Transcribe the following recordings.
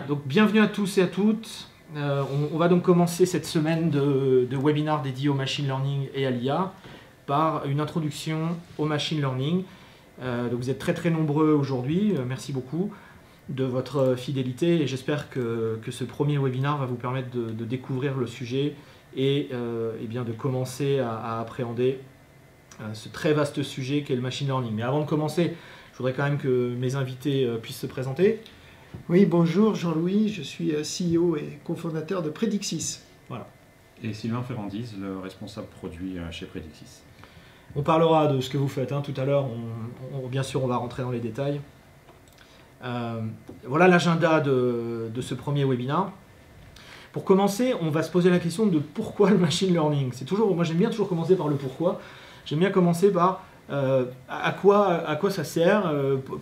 Donc bienvenue à tous et à toutes. On va donc commencer cette semaine de webinaire dédié au machine learning et à l'IA par une introduction au machine learning. Donc vous êtes très nombreux aujourd'hui, merci beaucoup de votre fidélité et j'espère que ce premier webinaire va vous permettre de découvrir le sujet et bien de commencer à appréhender ce très vaste sujet qu'est le machine learning. Mais avant de commencer, je voudrais quand même que mes invités puissent se présenter. Oui, bonjour Jean-Louis, je suis CEO et cofondateur de Predixis. Voilà. Et Sylvain Ferrandis, le responsable produit chez Predixis. On parlera de ce que vous faites tout à l'heure, bien sûr on va rentrer dans les détails. Voilà l'agenda de ce premier webinaire. Pour commencer, on va se poser la question de pourquoi le machine learning. Moi j'aime bien toujours commencer par le pourquoi. J'aime bien commencer par à quoi ça sert,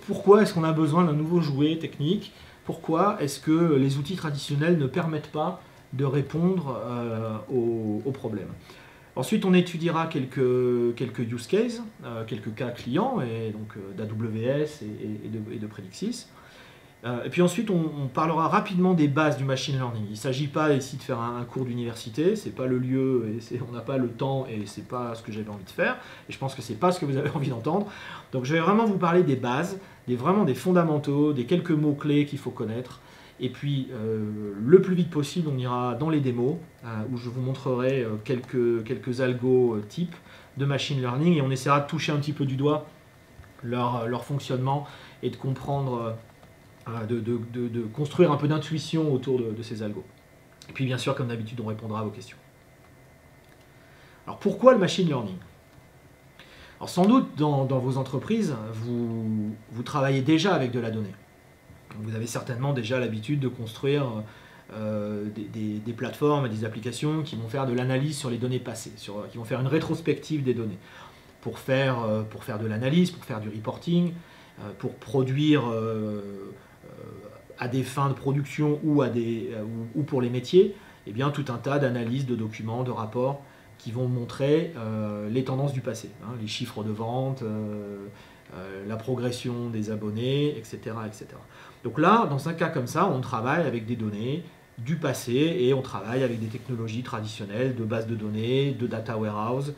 pourquoi est-ce qu'on a besoin d'un nouveau jouet technique, pourquoi est-ce que les outils traditionnels ne permettent pas de répondre aux problèmes. Ensuite, on étudiera quelques use cases, quelques cas clients, et donc d'AWS et de Predixis. Et puis ensuite, on parlera rapidement des bases du machine learning. Il ne s'agit pas ici de faire un cours d'université, ce n'est pas le lieu, et on n'a pas le temps, et ce n'est pas ce que j'avais envie de faire. Et je pense que ce n'est pas ce que vous avez envie d'entendre. Donc je vais vraiment vous parler des bases, vraiment des fondamentaux, des quelques mots-clés qu'il faut connaître. Et puis, le plus vite possible, on ira dans les démos, où je vous montrerai quelques algos types de machine learning, et on essaiera de toucher un petit peu du doigt leur fonctionnement et de comprendre... De construire un peu d'intuition autour de ces algos. Et puis bien sûr, comme d'habitude, on répondra à vos questions. Alors pourquoi le machine learning? Alors sans doute, dans vos entreprises, vous travaillez déjà avec de la donnée. Vous avez certainement déjà l'habitude de construire des plateformes et des applications qui vont faire de l'analyse sur les données passées, qui vont faire une rétrospective des données, pour faire de l'analyse, pour faire du reporting, pour produire... à des fins de production ou pour les métiers, eh bien, tout un tas d'analyses, de documents, de rapports qui vont montrer les tendances du passé, les chiffres de vente, la progression des abonnés, etc., etc. Donc là, dans un cas comme ça, on travaille avec des données du passé et on travaille avec des technologies traditionnelles de base de données, de data warehouse,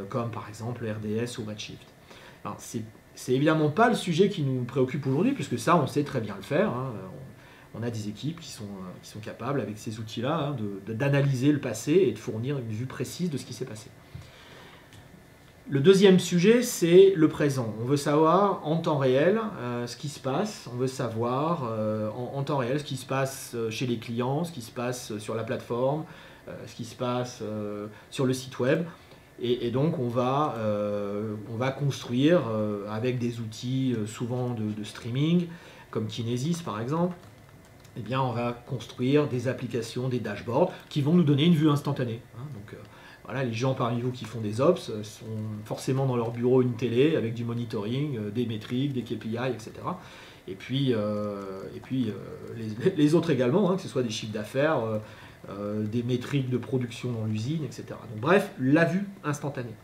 comme par exemple RDS ou Redshift. Alors, c'est évidemment pas le sujet qui nous préoccupe aujourd'hui, puisque ça, on sait très bien le faire. On a des équipes qui sont capables, avec ces outils-là, d'analyser le passé et de fournir une vue précise de ce qui s'est passé. Le deuxième sujet, c'est le présent. On veut savoir en temps réel ce qui se passe. On veut savoir en temps réel ce qui se passe chez les clients, ce qui se passe sur la plateforme, ce qui se passe sur le site web. Et donc on va construire avec des outils souvent de streaming, comme Kinesis par exemple, eh bien on va construire des applications, des dashboards qui vont nous donner une vue instantanée. Donc voilà, les gens parmi vous qui font des ops sont forcément dans leur bureau une télé avec du monitoring, des métriques, des KPI, etc. Et puis les autres également, que ce soit des chiffres d'affaires, des métriques de production dans l'usine, etc. Donc bref, la vue instantanée.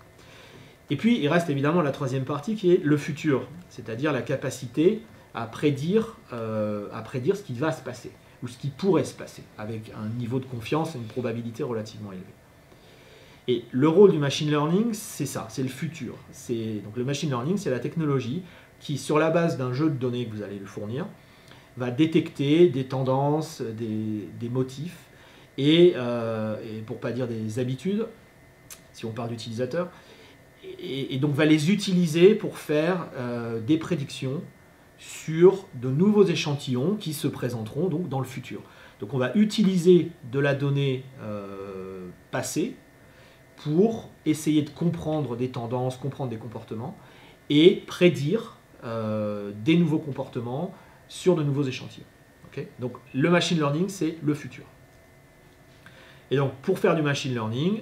Et puis il reste évidemment la troisième partie qui est le futur, c'est-à-dire la capacité à prédire ce qui va se passer, ou ce qui pourrait se passer, avec un niveau de confiance et une probabilité relativement élevée. Et le rôle du machine learning, c'est ça, c'est le futur. Donc le machine learning, c'est la technologie qui, sur la base d'un jeu de données que vous allez lui fournir, va détecter des tendances, des motifs, et pour ne pas dire des habitudes, si on parle d'utilisateurs, et donc va les utiliser pour faire des prédictions sur de nouveaux échantillons qui se présenteront donc dans le futur. Donc on va utiliser de la donnée passée pour essayer de comprendre des tendances, comprendre des comportements, et prédire des nouveaux comportements sur de nouveaux échantillons. Okay, donc le machine learning, c'est le futur. Et donc, pour faire du machine learning,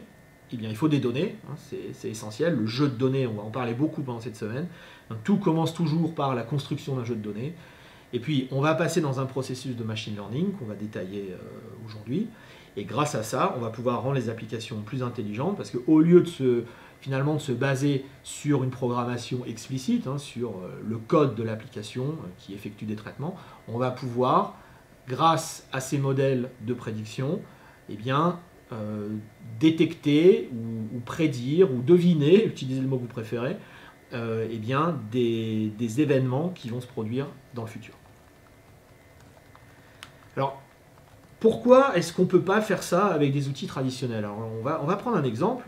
eh bien, il faut des données, c'est essentiel. Le jeu de données, on va en parler beaucoup pendant cette semaine. Donc, tout commence toujours par la construction d'un jeu de données. Et puis, on va passer dans un processus de machine learning qu'on va détailler aujourd'hui. Et grâce à ça, on va pouvoir rendre les applications plus intelligentes, parce qu'au lieu de se baser sur une programmation explicite, sur le code de l'application qui effectue des traitements, on va pouvoir grâce à ces modèles de prédiction, eh bien, détecter ou prédire ou deviner, utilisez le mot que vous préférez, eh bien, des événements qui vont se produire dans le futur. Alors, pourquoi est-ce qu'on ne peut pas faire ça avec des outils traditionnels? Alors, on va prendre un exemple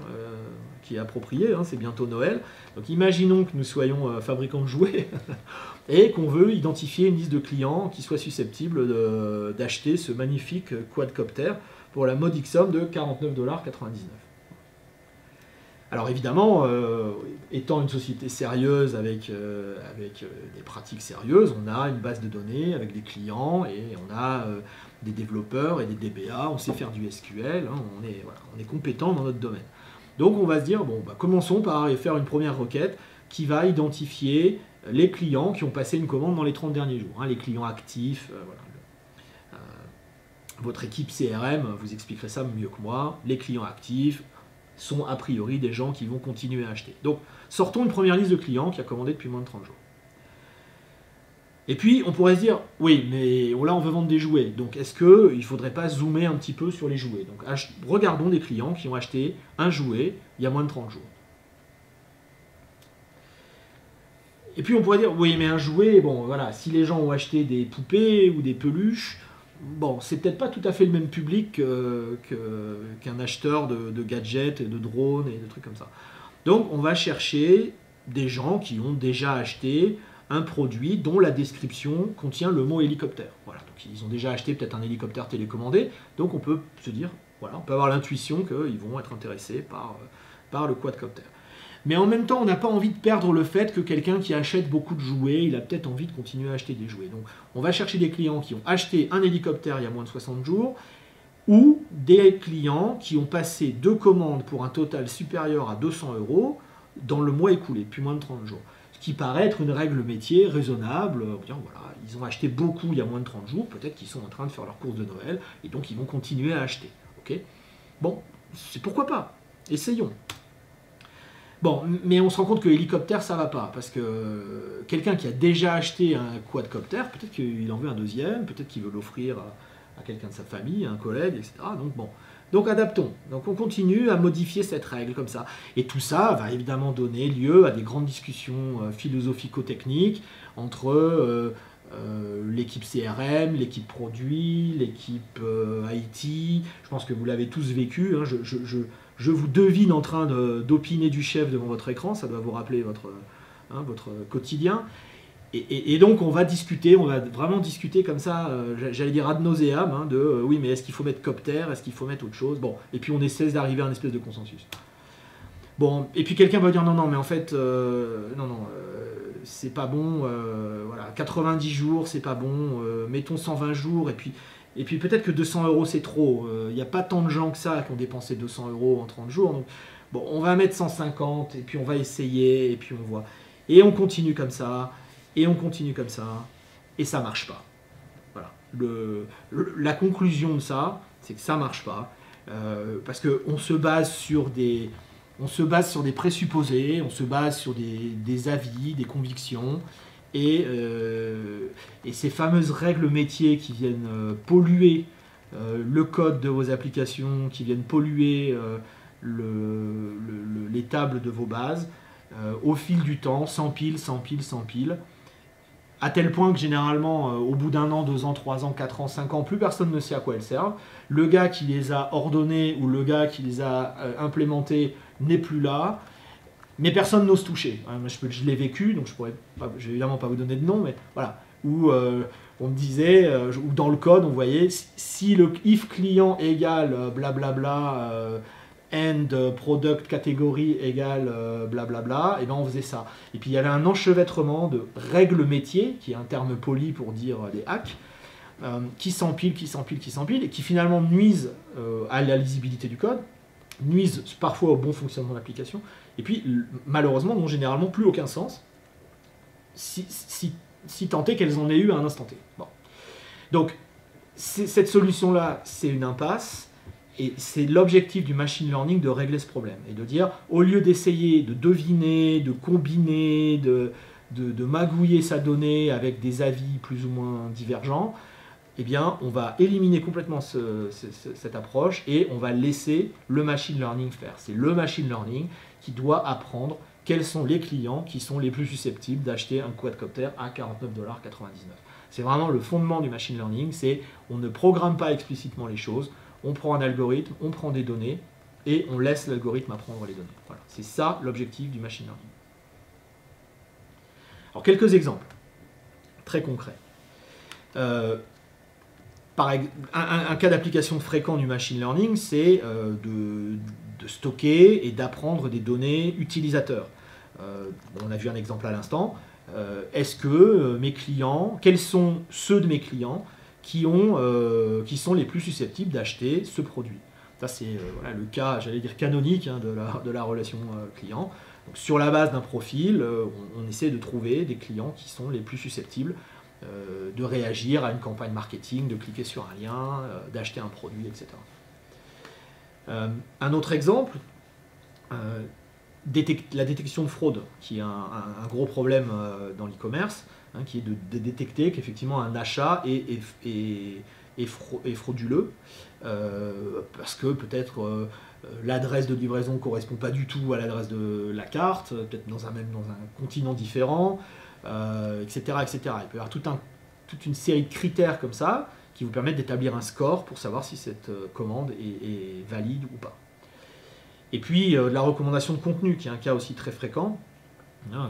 qui est approprié, hein, c'est bientôt Noël. Donc imaginons que nous soyons fabricants de jouets et qu'on veut identifier une liste de clients qui soient susceptibles d'acheter ce magnifique quadcopter pour la modique somme de 49,99 $. Alors évidemment, étant une société sérieuse avec des pratiques sérieuses, on a une base de données avec des clients et on a des développeurs et des DBA, on sait faire du SQL, hein, on est compétent dans notre domaine. Donc on va se dire, bon, bah, commençons par faire une première requête qui va identifier les clients qui ont passé une commande dans les 30 derniers jours, hein, les clients actifs. Voilà. Votre équipe CRM vous expliquerait ça mieux que moi. Les clients actifs sont a priori des gens qui vont continuer à acheter. Donc sortons une première liste de clients qui a commandé depuis moins de 30 jours. Et puis on pourrait se dire, oui, mais là on veut vendre des jouets, donc est-ce qu'il ne faudrait pas zoomer un petit peu sur les jouets? Donc regardons des clients qui ont acheté un jouet il y a moins de 30 jours. Et puis on pourrait dire, oui, mais un jouet, bon voilà, si les gens ont acheté des poupées ou des peluches, bon, c'est peut-être pas tout à fait le même public qu'un acheteur de gadgets, et de drones et de trucs comme ça. Donc on va chercher des gens qui ont déjà acheté un produit dont la description contient le mot hélicoptère. Voilà, donc ils ont déjà acheté peut-être un hélicoptère télécommandé, donc on peut se dire, voilà, on peut avoir l'intuition qu'ils vont être intéressés par le quadcopter. Mais en même temps, on n'a pas envie de perdre le fait que quelqu'un qui achète beaucoup de jouets, il a peut-être envie de continuer à acheter des jouets. Donc on va chercher des clients qui ont acheté un hélicoptère il y a moins de 60 jours, ou des clients qui ont passé 2 commandes pour un total supérieur à 200 € dans le mois écoulé, depuis moins de 30 jours. Ce qui paraît être une règle métier raisonnable. Voilà, ils ont acheté beaucoup il y a moins de 30 jours, peut-être qu'ils sont en train de faire leur course de Noël, et donc ils vont continuer à acheter. Okay, bon, c'est pourquoi pas, essayons. Bon, mais on se rend compte que hélicoptère, ça va pas, parce que quelqu'un qui a déjà acheté un quadcopter, peut-être qu'il en veut un deuxième, peut-être qu'il veut l'offrir à quelqu'un de sa famille, à un collègue, etc. Donc bon, donc adaptons. Donc on continue à modifier cette règle comme ça. Et tout ça va évidemment donner lieu à des grandes discussions philosophico-techniques entre l'équipe CRM, l'équipe produit, l'équipe IT. Je pense que vous l'avez tous vécu, hein. Je vous devine en train d'opiner du chef devant votre écran, ça doit vous rappeler votre quotidien. Et donc on va discuter, on va vraiment discuter comme ça, j'allais dire ad nauseam, hein, oui, mais est-ce qu'il faut mettre copter, est-ce qu'il faut mettre autre chose? Bon, et puis on essaie d'arriver à une espèce de consensus. Bon, et puis quelqu'un va dire non, mais en fait, c'est pas bon, voilà, 90 jours, c'est pas bon, mettons 120 jours, et puis peut-être que 200 € c'est trop. Il n'y a pas tant de gens que ça qui ont dépensé 200 € en 30 jours. Donc, bon, on va mettre 150 et puis on va essayer et puis on voit. Et on continue comme ça, et on continue comme ça, et ça marche pas. Voilà. La conclusion de ça, c'est que ça marche pas. Parce qu'on se base sur des présupposés, on se base sur des avis, des convictions. Et ces fameuses règles métiers qui viennent polluer le code de vos applications, qui viennent polluer les tables de vos bases, au fil du temps, s'empilent, à tel point que généralement, au bout d'1 an, 2 ans, 3 ans, 4 ans, 5 ans, plus personne ne sait à quoi elles servent. Le gars qui les a ordonnées ou le gars qui les a implémentées n'est plus là. Mais personne n'ose toucher. Je l'ai vécu, donc je vais évidemment pas vous donner de nom, mais voilà. Où on disait, ou dans le code, on voyait, si le if client égale blablabla, end product catégorie égale blablabla, et ben on faisait ça. Et puis il y avait un enchevêtrement de règles métiers, qui est un terme poli pour dire des hacks, qui s'empilent, et qui finalement nuisent à la lisibilité du code, nuisent parfois au bon fonctionnement de l'application, et puis malheureusement n'ont généralement plus aucun sens, si tant est qu'elles en aient eu à un instant T. Bon. Donc cette solution-là, c'est une impasse, et c'est l'objectif du machine learning de régler ce problème, et de dire, au lieu d'essayer de deviner, de combiner, de magouiller sa donnée avec des avis plus ou moins divergents, eh bien, on va éliminer complètement cette approche et on va laisser le machine learning faire. C'est le machine learning qui doit apprendre quels sont les clients qui sont les plus susceptibles d'acheter un quadcopter à 49,99 $. C'est vraiment le fondement du machine learning, c'est on ne programme pas explicitement les choses, on prend un algorithme, on prend des données et on laisse l'algorithme apprendre les données. Voilà. C'est ça l'objectif du machine learning. Alors quelques exemples très concrets. Un cas d'application fréquent du machine learning, c'est de stocker et d'apprendre des données utilisateurs. On a vu un exemple à l'instant. Est-ce que mes clients, quels sont ceux de mes clients qui sont les plus susceptibles d'acheter ce produit? Ça, c'est voilà, le cas, j'allais dire canonique, hein, de la relation client. Donc, sur la base d'un profil, on essaie de trouver des clients qui sont les plus susceptibles de réagir à une campagne marketing, de cliquer sur un lien, d'acheter un produit, etc. Un autre exemple, la détection de fraude, qui est un gros problème dans l'e-commerce, hein, qui est de détecter qu'effectivement un achat est frauduleux, parce que peut-être l'adresse de livraison ne correspond pas du tout à l'adresse de la carte, peut-être même dans un continent différent, etc., etc. Il peut y avoir toute une série de critères comme ça qui vous permettent d'établir un score pour savoir si cette commande est valide ou pas. Et puis de la recommandation de contenu, qui est un cas aussi très fréquent.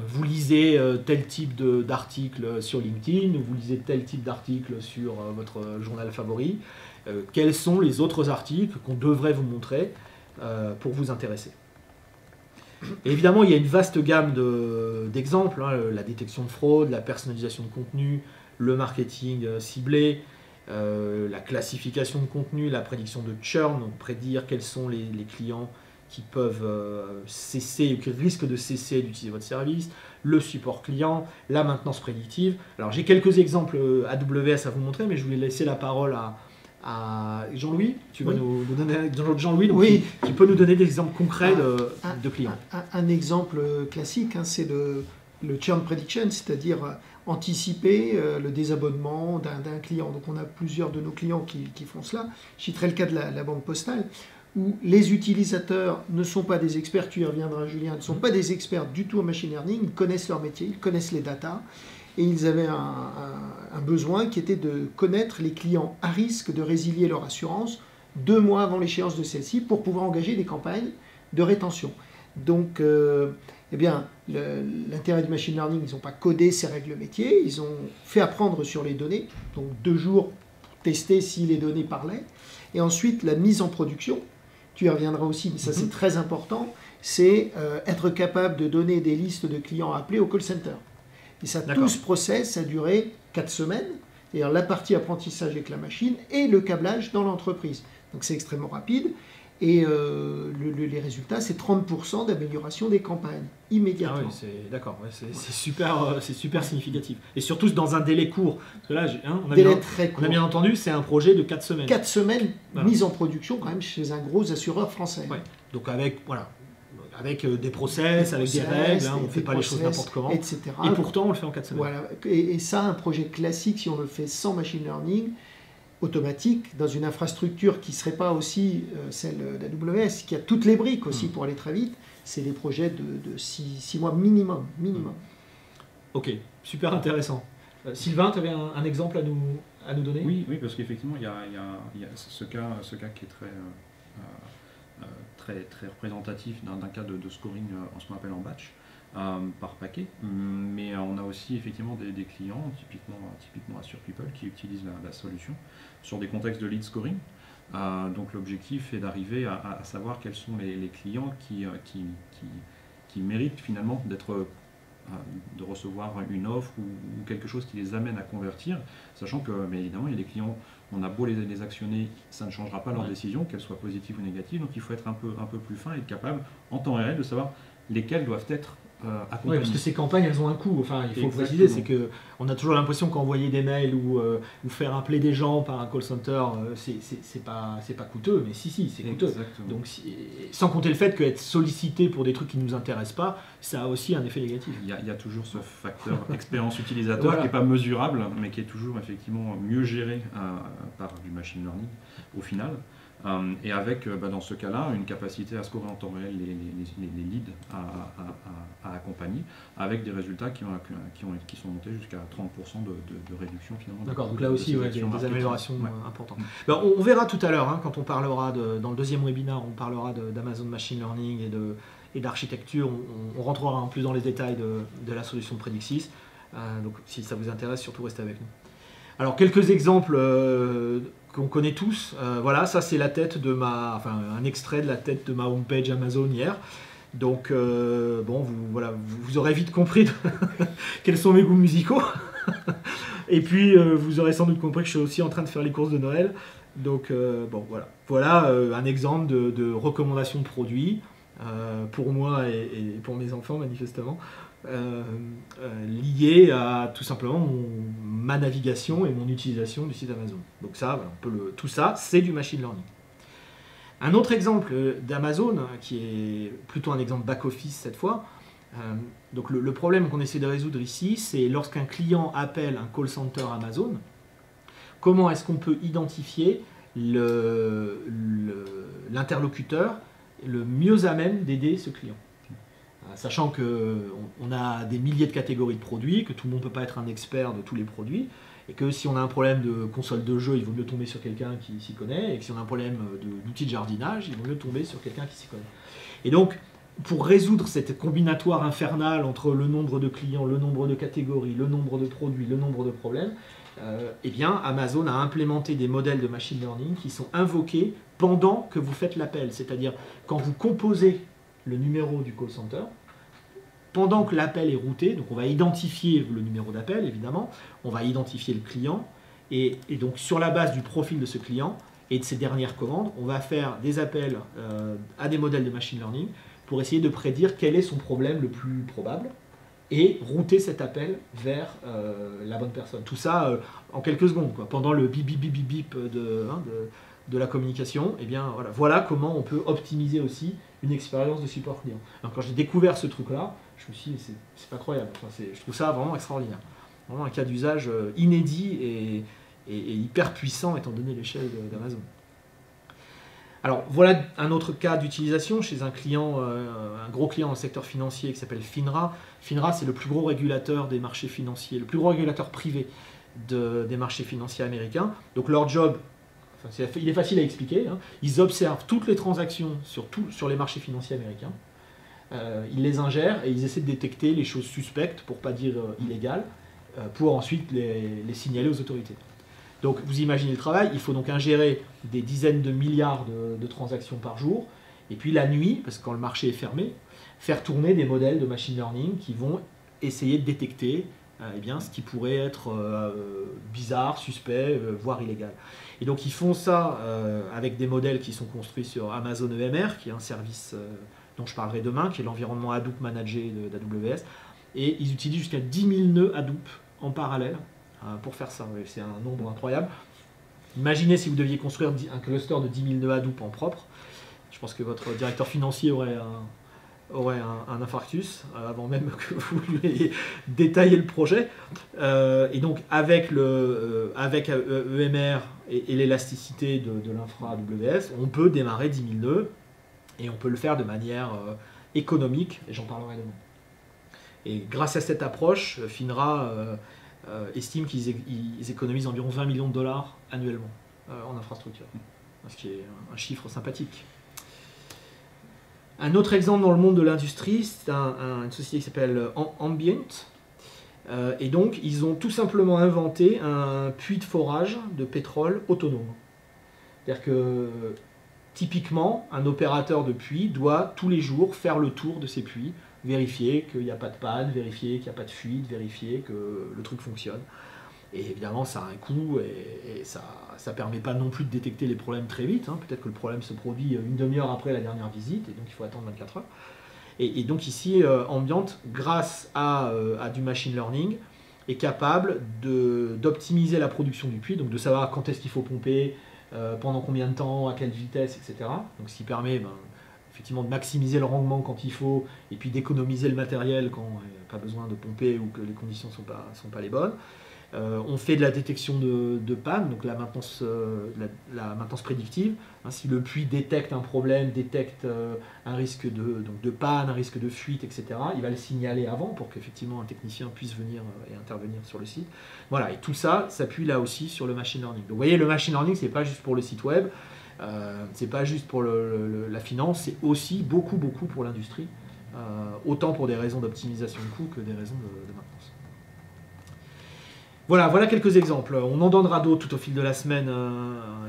Vous lisez tel type d'article sur LinkedIn, vous lisez tel type d'article sur votre journal favori. Quels sont les autres articles qu'on devrait vous montrer pour vous intéresser? Et évidemment, il y a une vaste gamme d'exemples, hein, la détection de fraude, la personnalisation de contenu, le marketing ciblé, la classification de contenu, la prédiction de churn, donc prédire quels sont les clients qui peuvent cesser ou qui risquent de cesser d'utiliser votre service, le support client, la maintenance prédictive. Alors j'ai quelques exemples AWS à vous montrer, mais je voulais laisser la parole à Jean-Louis. Tu vas nous donner Jean-Louis, oui, qui peut nous donner des exemples concrets de clients. Un exemple classique, hein, c'est le churn prediction, c'est-à-dire anticiper le désabonnement d'un client. Donc on a plusieurs de nos clients qui font cela. Je citerai le cas de la Banque Postale, où les utilisateurs ne sont pas des experts, tu y reviendras Julien, ne sont pas des experts du tout en machine learning, ils connaissent leur métier, ils connaissent les datas, et ils avaient un besoin qui était de connaître les clients à risque de résilier leur assurance 2 mois avant l'échéance de celle-ci pour pouvoir engager des campagnes de rétention. Donc, eh bien, l'intérêt du machine learning, ils n'ont pas codé ces règles métiers, ils ont fait apprendre sur les données, donc 2 jours pour tester si les données parlaient, et ensuite la mise en production. Tu y reviendras aussi, mais ça c'est très important, c'est être capable de donner des listes de clients appelés au call center. Et ça, tout ce process a duré 4 semaines, c'est-à-dire la partie apprentissage avec la machine et le câblage dans l'entreprise. Donc c'est extrêmement rapide, et les résultats, c'est 30% d'amélioration des campagnes, immédiatement. Ah oui, c'est super significatif. Et surtout dans un délai court. Parce que là, on a bien entendu, c'est un projet de 4 semaines. 4 semaines mise en production quand même chez un gros assureur français. Ouais. Donc avec des process, avec des règles, hein, on ne fait pas les choses n'importe comment. Etc. Et pourtant, on le fait en 4 semaines. Voilà. Et ça, un projet classique, si on le fait sans machine learning, automatique, dans une infrastructure qui ne serait pas aussi celle d'AWS, qui a toutes les briques aussi pour aller très vite, c'est des projets de 6 mois minimum. Ok, super intéressant. Sylvain, tu avais un exemple à nous donner? Oui, parce qu'effectivement, il y a ce cas qui est très représentatif d'un cas de scoring en ce qu'on appelle en batch, par paquet, mais on a aussi effectivement des clients, typiquement Assure People, qui utilisent la solution sur des contextes de lead scoring. Donc l'objectif est d'arriver à savoir quels sont les clients qui méritent finalement de recevoir une offre ou quelque chose qui les amène à convertir, sachant que, mais évidemment, il y a des clients, on a beau les actionner, ça ne changera pas leur décision, qu'elle soit positive ou négative, donc il faut être un peu plus fin et être capable, en temps réel, de savoir lesquels doivent être accompagner. Oui, parce que ces campagnes, elles ont un coût. Enfin, il faut Exactement. préciser, c'est que on a toujours l'impression qu'envoyer des mails ou faire appeler des gens par un call center, c'est pas coûteux, mais si, c'est coûteux. Exactement. Donc, sans compter le fait qu'être sollicité pour des trucs qui ne nous intéressent pas, ça a aussi un effet négatif. Il y a toujours ce facteur expérience utilisateur Voilà. qui n'est pas mesurable, mais qui est toujours effectivement mieux géré par du machine learning au final. Et avec, dans ce cas-là, une capacité à scorer en temps réel les leads à accompagner, avec des résultats qui sont montés jusqu'à 30% de réduction finalement. D'accord, donc là aussi, de ces il y a actions des améliorations marketing. importantes. Ben, on verra tout à l'heure, hein, quand on parlera, dans le deuxième webinaire, on parlera d'Amazon Machine Learning et d'architecture. On rentrera en plus dans les détails de la solution de Predixis. Donc si ça vous intéresse, surtout restez avec nous. Alors quelques exemples qu'on connaît tous. Voilà, ça c'est la tête un extrait de la tête de ma homepage Amazon hier. Donc vous aurez vite compris quels sont mes goûts musicaux. Et puis vous aurez sans doute compris que je suis aussi en train de faire les courses de Noël. Donc voilà un exemple de recommandation de produits pour moi et pour mes enfants manifestement. Lié à tout simplement ma navigation et mon utilisation du site Amazon. Donc ça, tout ça, c'est du machine learning. Un autre exemple d'Amazon, qui est plutôt un exemple back-office cette fois, donc le problème qu'on essaie de résoudre ici, c'est lorsqu'un client appelle un call center Amazon, comment est-ce qu'on peut identifier l'interlocuteur le mieux à même d'aider ce client. Sachant qu'on a des milliers de catégories de produits, que tout le monde ne peut pas être un expert de tous les produits, et que si on a un problème de console de jeu, il vaut mieux tomber sur quelqu'un qui s'y connaît, et que si on a un problème d'outils de jardinage, il vaut mieux tomber sur quelqu'un qui s'y connaît. Et donc, pour résoudre cette combinatoire infernale entre le nombre de clients, le nombre de catégories, le nombre de produits, le nombre de problèmes, Amazon a implémenté des modèles de machine learning qui sont invoqués pendant que vous faites l'appel. C'est-à-dire, quand vous composez le numéro du call center, pendant que l'appel est routé, donc on va identifier le numéro d'appel évidemment, on va identifier le client, et donc sur la base du profil de ce client et de ses dernières commandes, on va faire des appels à des modèles de machine learning pour essayer de prédire quel est son problème le plus probable et router cet appel vers la bonne personne. Tout ça en quelques secondes, quoi. Pendant le bip bip bip bip bip de la communication, et bien voilà comment on peut optimiser aussi une expérience de support client. Alors, quand j'ai découvert ce truc-là, je me suis dit, c'est incroyable. Enfin, je trouve ça vraiment extraordinaire. Vraiment un cas d'usage inédit et hyper puissant étant donné l'échelle d'Amazon. Alors voilà un autre cas d'utilisation chez un client, un gros client dans le secteur financier qui s'appelle FINRA. FINRA, c'est le plus gros régulateur des marchés financiers, le plus gros régulateur privé des marchés financiers américains. Donc leur job, il est facile à expliquer, hein. Ils observent toutes les transactions sur les marchés financiers américains. Ils les ingèrent et ils essaient de détecter les choses suspectes, pour ne pas dire illégales, pour ensuite les signaler aux autorités. Donc vous imaginez le travail, il faut donc ingérer des dizaines de milliards de transactions par jour, et puis la nuit, parce que quand le marché est fermé, faire tourner des modèles de machine learning qui vont essayer de détecter ce qui pourrait être bizarre, suspect, voire illégal. Et donc ils font ça avec des modèles qui sont construits sur Amazon EMR, qui est un service dont je parlerai demain, qui est l'environnement Hadoop managé d'AWS, et ils utilisent jusqu'à 10 000 nœuds Hadoop en parallèle pour faire ça. C'est un nombre incroyable. Imaginez si vous deviez construire un cluster de 10 000 nœuds Hadoop en propre. Je pense que votre directeur financier aurait un infarctus avant même que vous lui ayez détaillé le projet. Et donc avec EMR et l'élasticité de l'infra AWS, on peut démarrer 10 000 nœuds et on peut le faire de manière économique, et j'en parlerai demain. Et grâce à cette approche, FINRA estime qu'ils économisent environ 20 millions de dollars annuellement en infrastructure, ce qui est un chiffre sympathique. Un autre exemple dans le monde de l'industrie, c'est une société qui s'appelle Ambient. Et donc, ils ont tout simplement inventé un puits de forage de pétrole autonome. C'est-à-dire que, typiquement, un opérateur de puits doit tous les jours faire le tour de ces puits, vérifier qu'il n'y a pas de panne, vérifier qu'il n'y a pas de fuite, vérifier que le truc fonctionne. Et évidemment, ça a un coût et ça ne permet pas non plus de détecter les problèmes très vite. Hein. Peut-être que le problème se produit une demi-heure après la dernière visite, et donc il faut attendre 24 heures. Et donc ici, Ambient, grâce à du machine learning, est capable d'optimiser la production du puits, donc de savoir quand est-ce qu'il faut pomper, pendant combien de temps, à quelle vitesse, etc. Donc ce qui permet effectivement de maximiser le rendement quand il faut, et puis d'économiser le matériel quand il n'y a pas besoin de pomper ou que les conditions ne sont pas les bonnes. On fait de la détection de panne, donc la maintenance prédictive. Si le puits détecte un problème, détecte un risque de panne, un risque de fuite, etc., il va le signaler avant pour qu'effectivement un technicien puisse venir et intervenir sur le site. Voilà, et tout ça s'appuie là aussi sur le machine learning. Donc vous voyez, le machine learning, c'est pas juste pour le site web, c'est pas juste pour la finance, c'est aussi beaucoup pour l'industrie, autant pour des raisons d'optimisation de coûts que des raisons de maintenance. Voilà quelques exemples. On en donnera d'autres tout au fil de la semaine,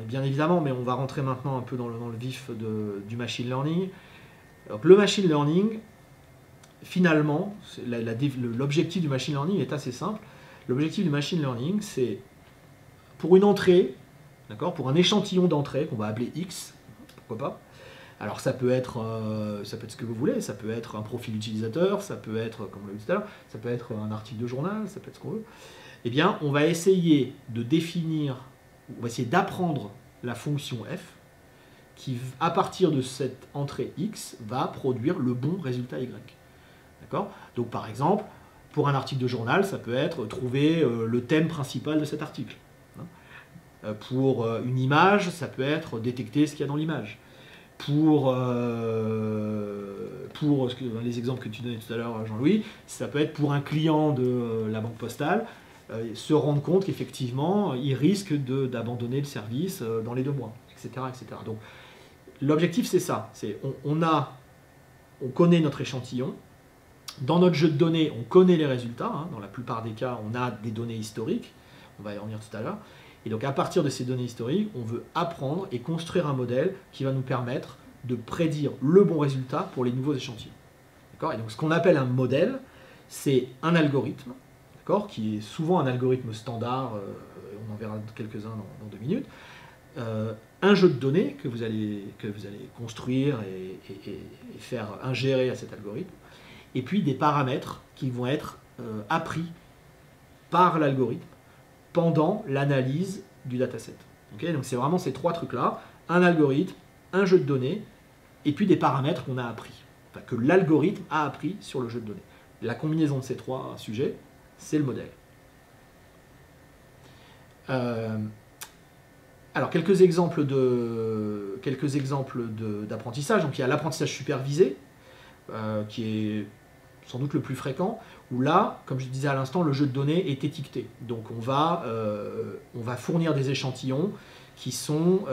bien évidemment, mais on va rentrer maintenant un peu dans le vif du machine learning. Donc, le machine learning, finalement, l'objectif du machine learning est assez simple. L'objectif du machine learning, c'est pour une entrée, d'accord, pour un échantillon d'entrée qu'on va appeler X, pourquoi pas. Alors ça peut être ce que vous voulez, ça peut être un profil utilisateur, ça peut être, comme on l'a dit tout à l'heure, ça peut être un article de journal, ça peut être ce qu'on veut. Eh bien, on va essayer de définir, on va essayer d'apprendre la fonction f qui, à partir de cette entrée x, va produire le bon résultat y. D'accord ? Donc, par exemple, pour un article de journal, ça peut être trouver le thème principal de cet article. Pour une image, ça peut être détecter ce qu'il y a dans l'image. Pour les exemples que tu donnais tout à l'heure, Jean-Louis, ça peut être pour un client de la banque postale, se rendre compte qu'effectivement, il risque d'abandonner le service dans les 2 mois, etc. Donc, l'objectif, c'est ça. On connaît notre échantillon. Dans notre jeu de données, on connaît les résultats. Dans la plupart des cas, on a des données historiques. On va y revenir tout à l'heure. Et donc, à partir de ces données historiques, on veut apprendre et construire un modèle qui va nous permettre de prédire le bon résultat pour les nouveaux échantillons. D'accord ? Et donc, ce qu'on appelle un modèle, c'est un algorithme, qui est souvent un algorithme standard, on en verra quelques-uns dans 2 minutes, un jeu de données que vous allez construire et faire ingérer à cet algorithme, et puis des paramètres qui vont être appris par l'algorithme pendant l'analyse du dataset. Okay, donc c'est vraiment ces 3 trucs-là, un algorithme, un jeu de données, et puis des paramètres qu'on a appris, que l'algorithme a appris sur le jeu de données. La combinaison de ces 3 sujets, c'est le modèle. Alors, quelques exemples d'apprentissage. Donc, il y a l'apprentissage supervisé, qui est sans doute le plus fréquent, où là, comme je disais à l'instant, le jeu de données est étiqueté. Donc, on va fournir des échantillons qui sont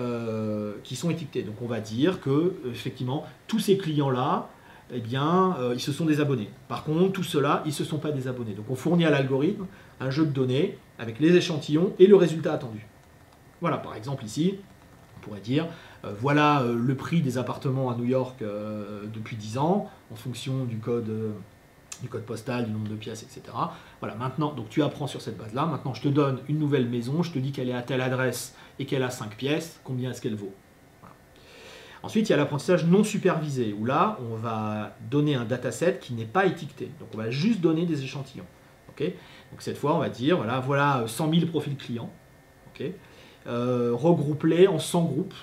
étiquetés. Donc, on va dire que, effectivement, tous ces clients-là, eh bien, ils se sont désabonnés. Par contre, tout cela, ils ne se sont pas désabonnés. Donc on fournit à l'algorithme un jeu de données avec les échantillons et le résultat attendu. Voilà, par exemple ici, on pourrait dire, voilà le prix des appartements à New York depuis 10 ans, en fonction du code postal, du nombre de pièces, etc. Voilà, maintenant, donc tu apprends sur cette base-là. Maintenant, je te donne une nouvelle maison, je te dis qu'elle est à telle adresse et qu'elle a 5 pièces, combien est-ce qu'elle vaut ? Ensuite, il y a l'apprentissage non supervisé, où là, on va donner un dataset qui n'est pas étiqueté. Donc, on va juste donner des échantillons. Okay, donc, cette fois, on va dire, voilà 100 000 profils clients. Okay, regroupe-les en 100 groupes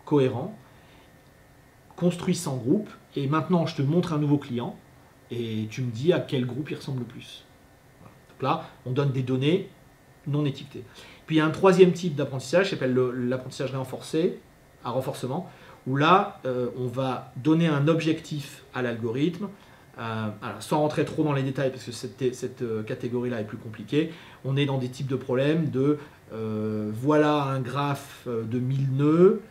cohérents. Construis 100 groupes. Et maintenant, je te montre un nouveau client. Et tu me dis à quel groupe il ressemble le plus. Voilà. Donc là, on donne des données non étiquetées. Puis, il y a un 3e type d'apprentissage qui s'appelle l'apprentissage à renforcement, où là, on va donner un objectif à l'algorithme, sans rentrer trop dans les détails, parce que cette catégorie-là est plus compliquée. On est dans des types de problèmes voilà un graphe de 1000 nœuds,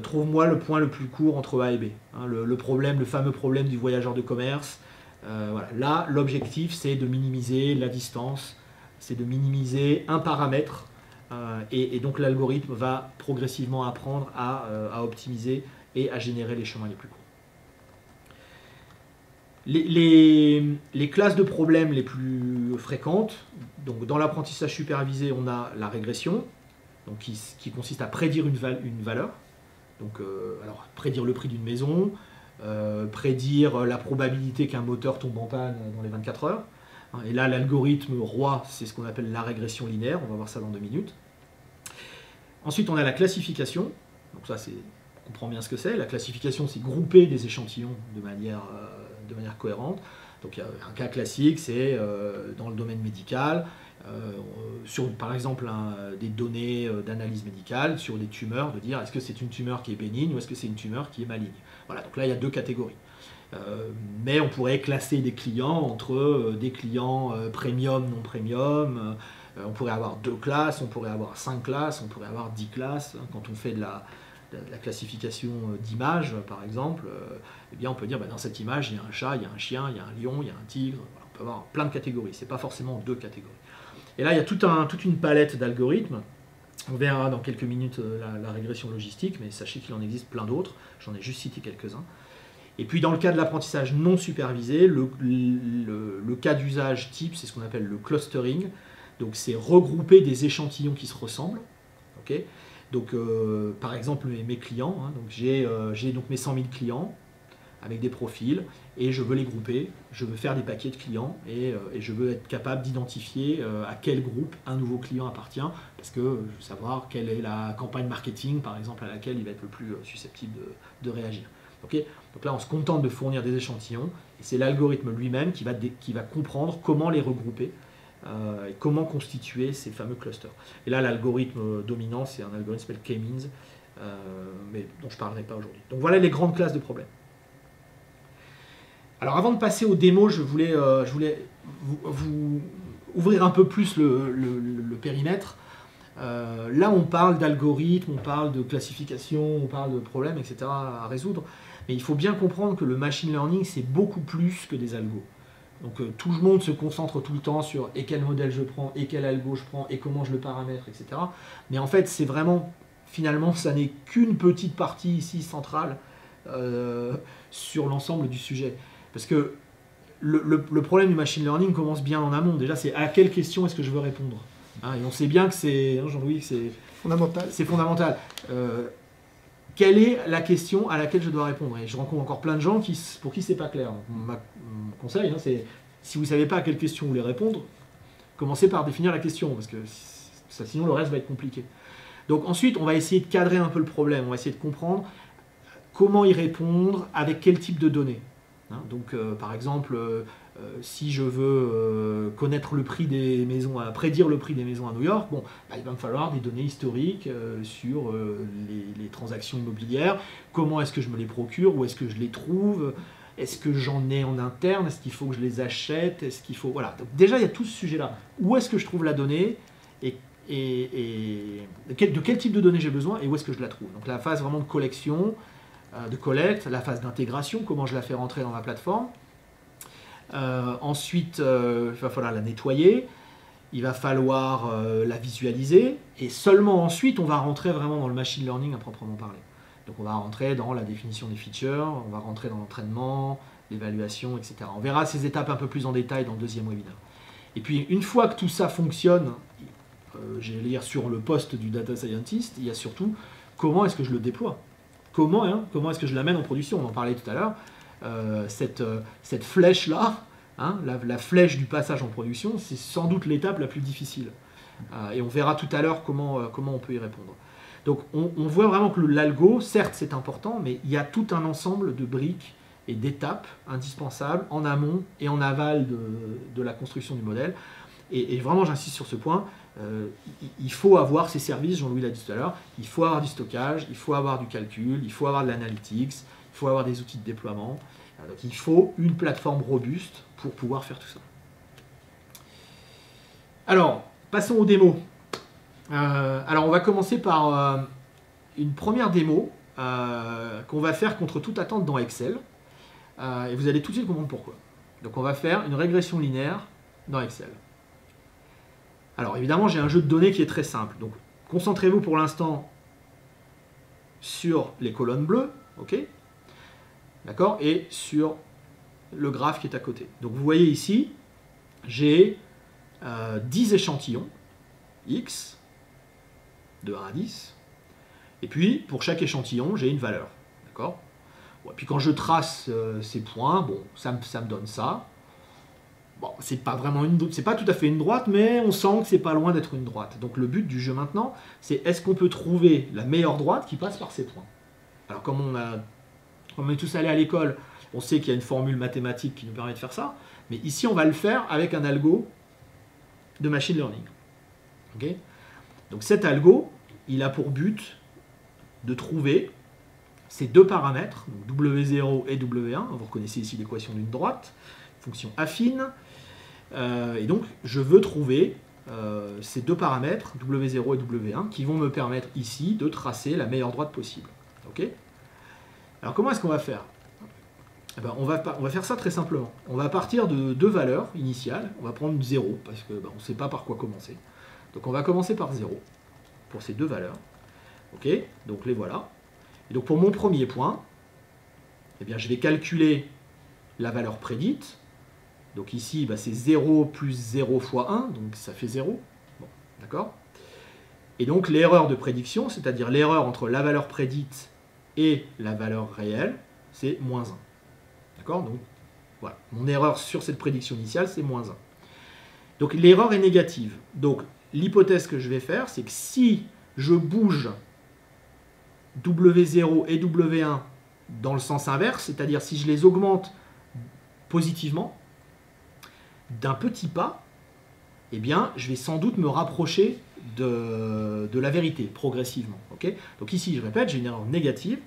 trouve-moi le point le plus court entre A et B. Le fameux problème du voyageur de commerce. Voilà. Là, l'objectif, c'est de minimiser la distance, c'est de minimiser un paramètre, et donc l'algorithme va progressivement apprendre à optimiser et à générer les chemins les plus courts. Les classes de problèmes les plus fréquentes, donc dans l'apprentissage supervisé, on a la régression, donc qui consiste à prédire une valeur, donc alors prédire le prix d'une maison, prédire la probabilité qu'un moteur tombe en panne dans les 24 heures. Et là, l'algorithme roi, c'est ce qu'on appelle la régression linéaire. On va voir ça dans 2 minutes. Ensuite, on a la classification. Donc ça, on comprend bien ce que c'est. La classification, c'est grouper des échantillons de manière cohérente. Donc il y a un cas classique, c'est dans le domaine médical, sur par exemple des données d'analyse médicale sur des tumeurs, de dire est-ce que c'est une tumeur qui est bénigne ou est-ce que c'est une tumeur qui est maligne. Voilà, donc là il y a 2 catégories. Mais on pourrait classer des clients entre des clients premium, non premium. On pourrait avoir 2 classes, on pourrait avoir 5 classes, on pourrait avoir 10 classes. Quand on fait de la classification d'images, par exemple, eh bien on peut dire dans cette image, il y a un chat, il y a un chien, il y a un lion, il y a un tigre. Voilà, on peut avoir plein de catégories, c'est pas forcément 2 catégories. Et là, il y a toute une palette d'algorithmes. On verra dans quelques minutes la régression logistique, mais sachez qu'il en existe plein d'autres. J'en ai juste cité quelques-uns. Et puis dans le cas de l'apprentissage non supervisé, le cas d'usage type, c'est ce qu'on appelle le clustering. Donc c'est regrouper des échantillons qui se ressemblent. Okay, donc par exemple mes clients, donc j'ai donc mes 100 000 clients avec des profils et je veux les grouper, je veux faire des paquets de clients et je veux être capable d'identifier à quel groupe un nouveau client appartient parce que je veux savoir quelle est la campagne marketing par exemple à laquelle il va être le plus susceptible de réagir. Okay, donc là on se contente de fournir des échantillons et c'est l'algorithme lui-même qui va comprendre comment les regrouper. Et comment constituer ces fameux clusters. Et là, l'algorithme dominant, c'est un algorithme qui s'appelle K-means, mais dont je ne parlerai pas aujourd'hui. Donc voilà les grandes classes de problèmes. Alors avant de passer aux démos, je voulais vous ouvrir un peu plus le périmètre. Là, on parle d'algorithmes, on parle de classification, on parle de problèmes, etc. à résoudre. Mais il faut bien comprendre que le machine learning, c'est beaucoup plus que des algos. Donc tout le monde se concentre tout le temps sur et quel modèle je prends, et quel algo je prends, et comment je le paramètre, etc. Mais en fait, c'est vraiment, finalement, ça n'est qu'une petite partie ici centrale sur l'ensemble du sujet. Parce que le problème du machine learning commence bien en amont. Déjà, c'est à quelle question est-ce que je veux répondre, et on sait bien que c'est, Jean-Louis, que c'est fondamental. C'est fondamental. Quelle est la question à laquelle je dois répondre? Et je rencontre encore plein de gens pour qui c'est pas clair. Mon conseil, c'est si vous ne savez pas à quelle question vous voulez répondre, commencez par définir la question, parce que sinon le reste va être compliqué. Donc ensuite, on va essayer de cadrer un peu le problème, on va essayer de comprendre comment y répondre, avec quel type de données. Donc par exemple, si je veux connaître le prix des maisons, prédire le prix des maisons à New York, il va me falloir des données historiques sur les transactions immobilières. Comment est-ce que je me les procure? Où est-ce que je les trouve? Est-ce que j'en ai en interne? Est-ce qu'il faut que je les achète? Est-ce qu'il faut... Voilà. Donc, déjà, il y a tout ce sujet-là. Où est-ce que je trouve la donnée? Et de quel type de données j'ai besoin? Et où est-ce que je la trouve? Donc la phase vraiment de collection, de collecte, la phase d'intégration, comment je la fais rentrer dans ma plateforme. Ensuite, il va falloir la nettoyer, il va falloir la visualiser, et seulement ensuite, on va rentrer vraiment dans le machine learning à proprement parler. Donc on va rentrer dans la définition des features, on va rentrer dans l'entraînement, l'évaluation, etc. On verra ces étapes un peu plus en détail dans le deuxième webinaire. Et puis, une fois que tout ça fonctionne, j'allais dire sur le poste du data scientist, il y a surtout comment est-ce que je le déploie. Comment est-ce que je l'amène en production? On en parlait tout à l'heure. Cette flèche-là, la flèche du passage en production, c'est sans doute l'étape la plus difficile. Et on verra tout à l'heure comment on peut y répondre. Donc on voit vraiment que l'algo, certes c'est important, mais il y a tout un ensemble de briques et d'étapes indispensables en amont et en aval de la construction du modèle. Et vraiment j'insiste sur ce point, il faut avoir ces services, Jean-Louis l'a dit tout à l'heure, il faut avoir du stockage, il faut avoir du calcul, il faut avoir de l'analytics, il faut avoir des outils de déploiement. Donc il faut une plateforme robuste pour pouvoir faire tout ça. Alors, passons aux démos. Alors on va commencer par une première démo qu'on va faire contre toute attente dans Excel. Et vous allez tout de suite comprendre pourquoi. Donc on va faire une régression linéaire dans Excel. Alors évidemment, j'ai un jeu de données qui est très simple. Donc concentrez-vous pour l'instant sur les colonnes bleues, ok, d'accord, et sur le graphe qui est à côté. Donc vous voyez ici, j'ai 10 échantillons, X, de 1 à 10, et puis pour chaque échantillon, j'ai une valeur, d'accord. Bon, et puis quand je trace ces points, bon, ça me donne ça. Bon, c'est pas vraiment c'est pas tout à fait une droite, mais on sent que c'est pas loin d'être une droite. Donc le but du jeu maintenant, c'est est-ce qu'on peut trouver la meilleure droite qui passe par ces points. Alors comme on est tous allés à l'école, on sait qu'il y a une formule mathématique qui nous permet de faire ça, mais ici on va le faire avec un algo de machine learning. Okay. Donc cet algo, il a pour but de trouver ces deux paramètres, donc W0 et W1. Vous reconnaissez ici l'équation d'une droite, fonction affine. Et donc je veux trouver ces deux paramètres, W0 et W1, qui vont me permettre ici de tracer la meilleure droite possible. Okay. Alors comment est-ce qu'on va faire? Eh ben, on va faire ça très simplement. On va partir de deux valeurs initiales. On va prendre 0, parce qu'on ne sait pas par quoi commencer. Donc on va commencer par 0, pour ces deux valeurs. Ok, donc les voilà. Et donc pour mon premier point, eh bien, je vais calculer la valeur prédite. Donc ici, c'est 0 plus 0 fois 1, donc ça fait 0. Bon, d'accord. Et donc l'erreur de prédiction, c'est-à-dire l'erreur entre la valeur prédite et la valeur réelle, c'est moins 1. D'accord? Donc voilà, mon erreur sur cette prédiction initiale, c'est moins 1. Donc l'erreur est négative. Donc l'hypothèse que je vais faire, c'est que si je bouge W0 et W1 dans le sens inverse, c'est-à-dire si je les augmente positivement, d'un petit pas, eh bien, je vais sans doute me rapprocher de la vérité, progressivement. Okay. Donc ici, je répète, j'ai une erreur négative.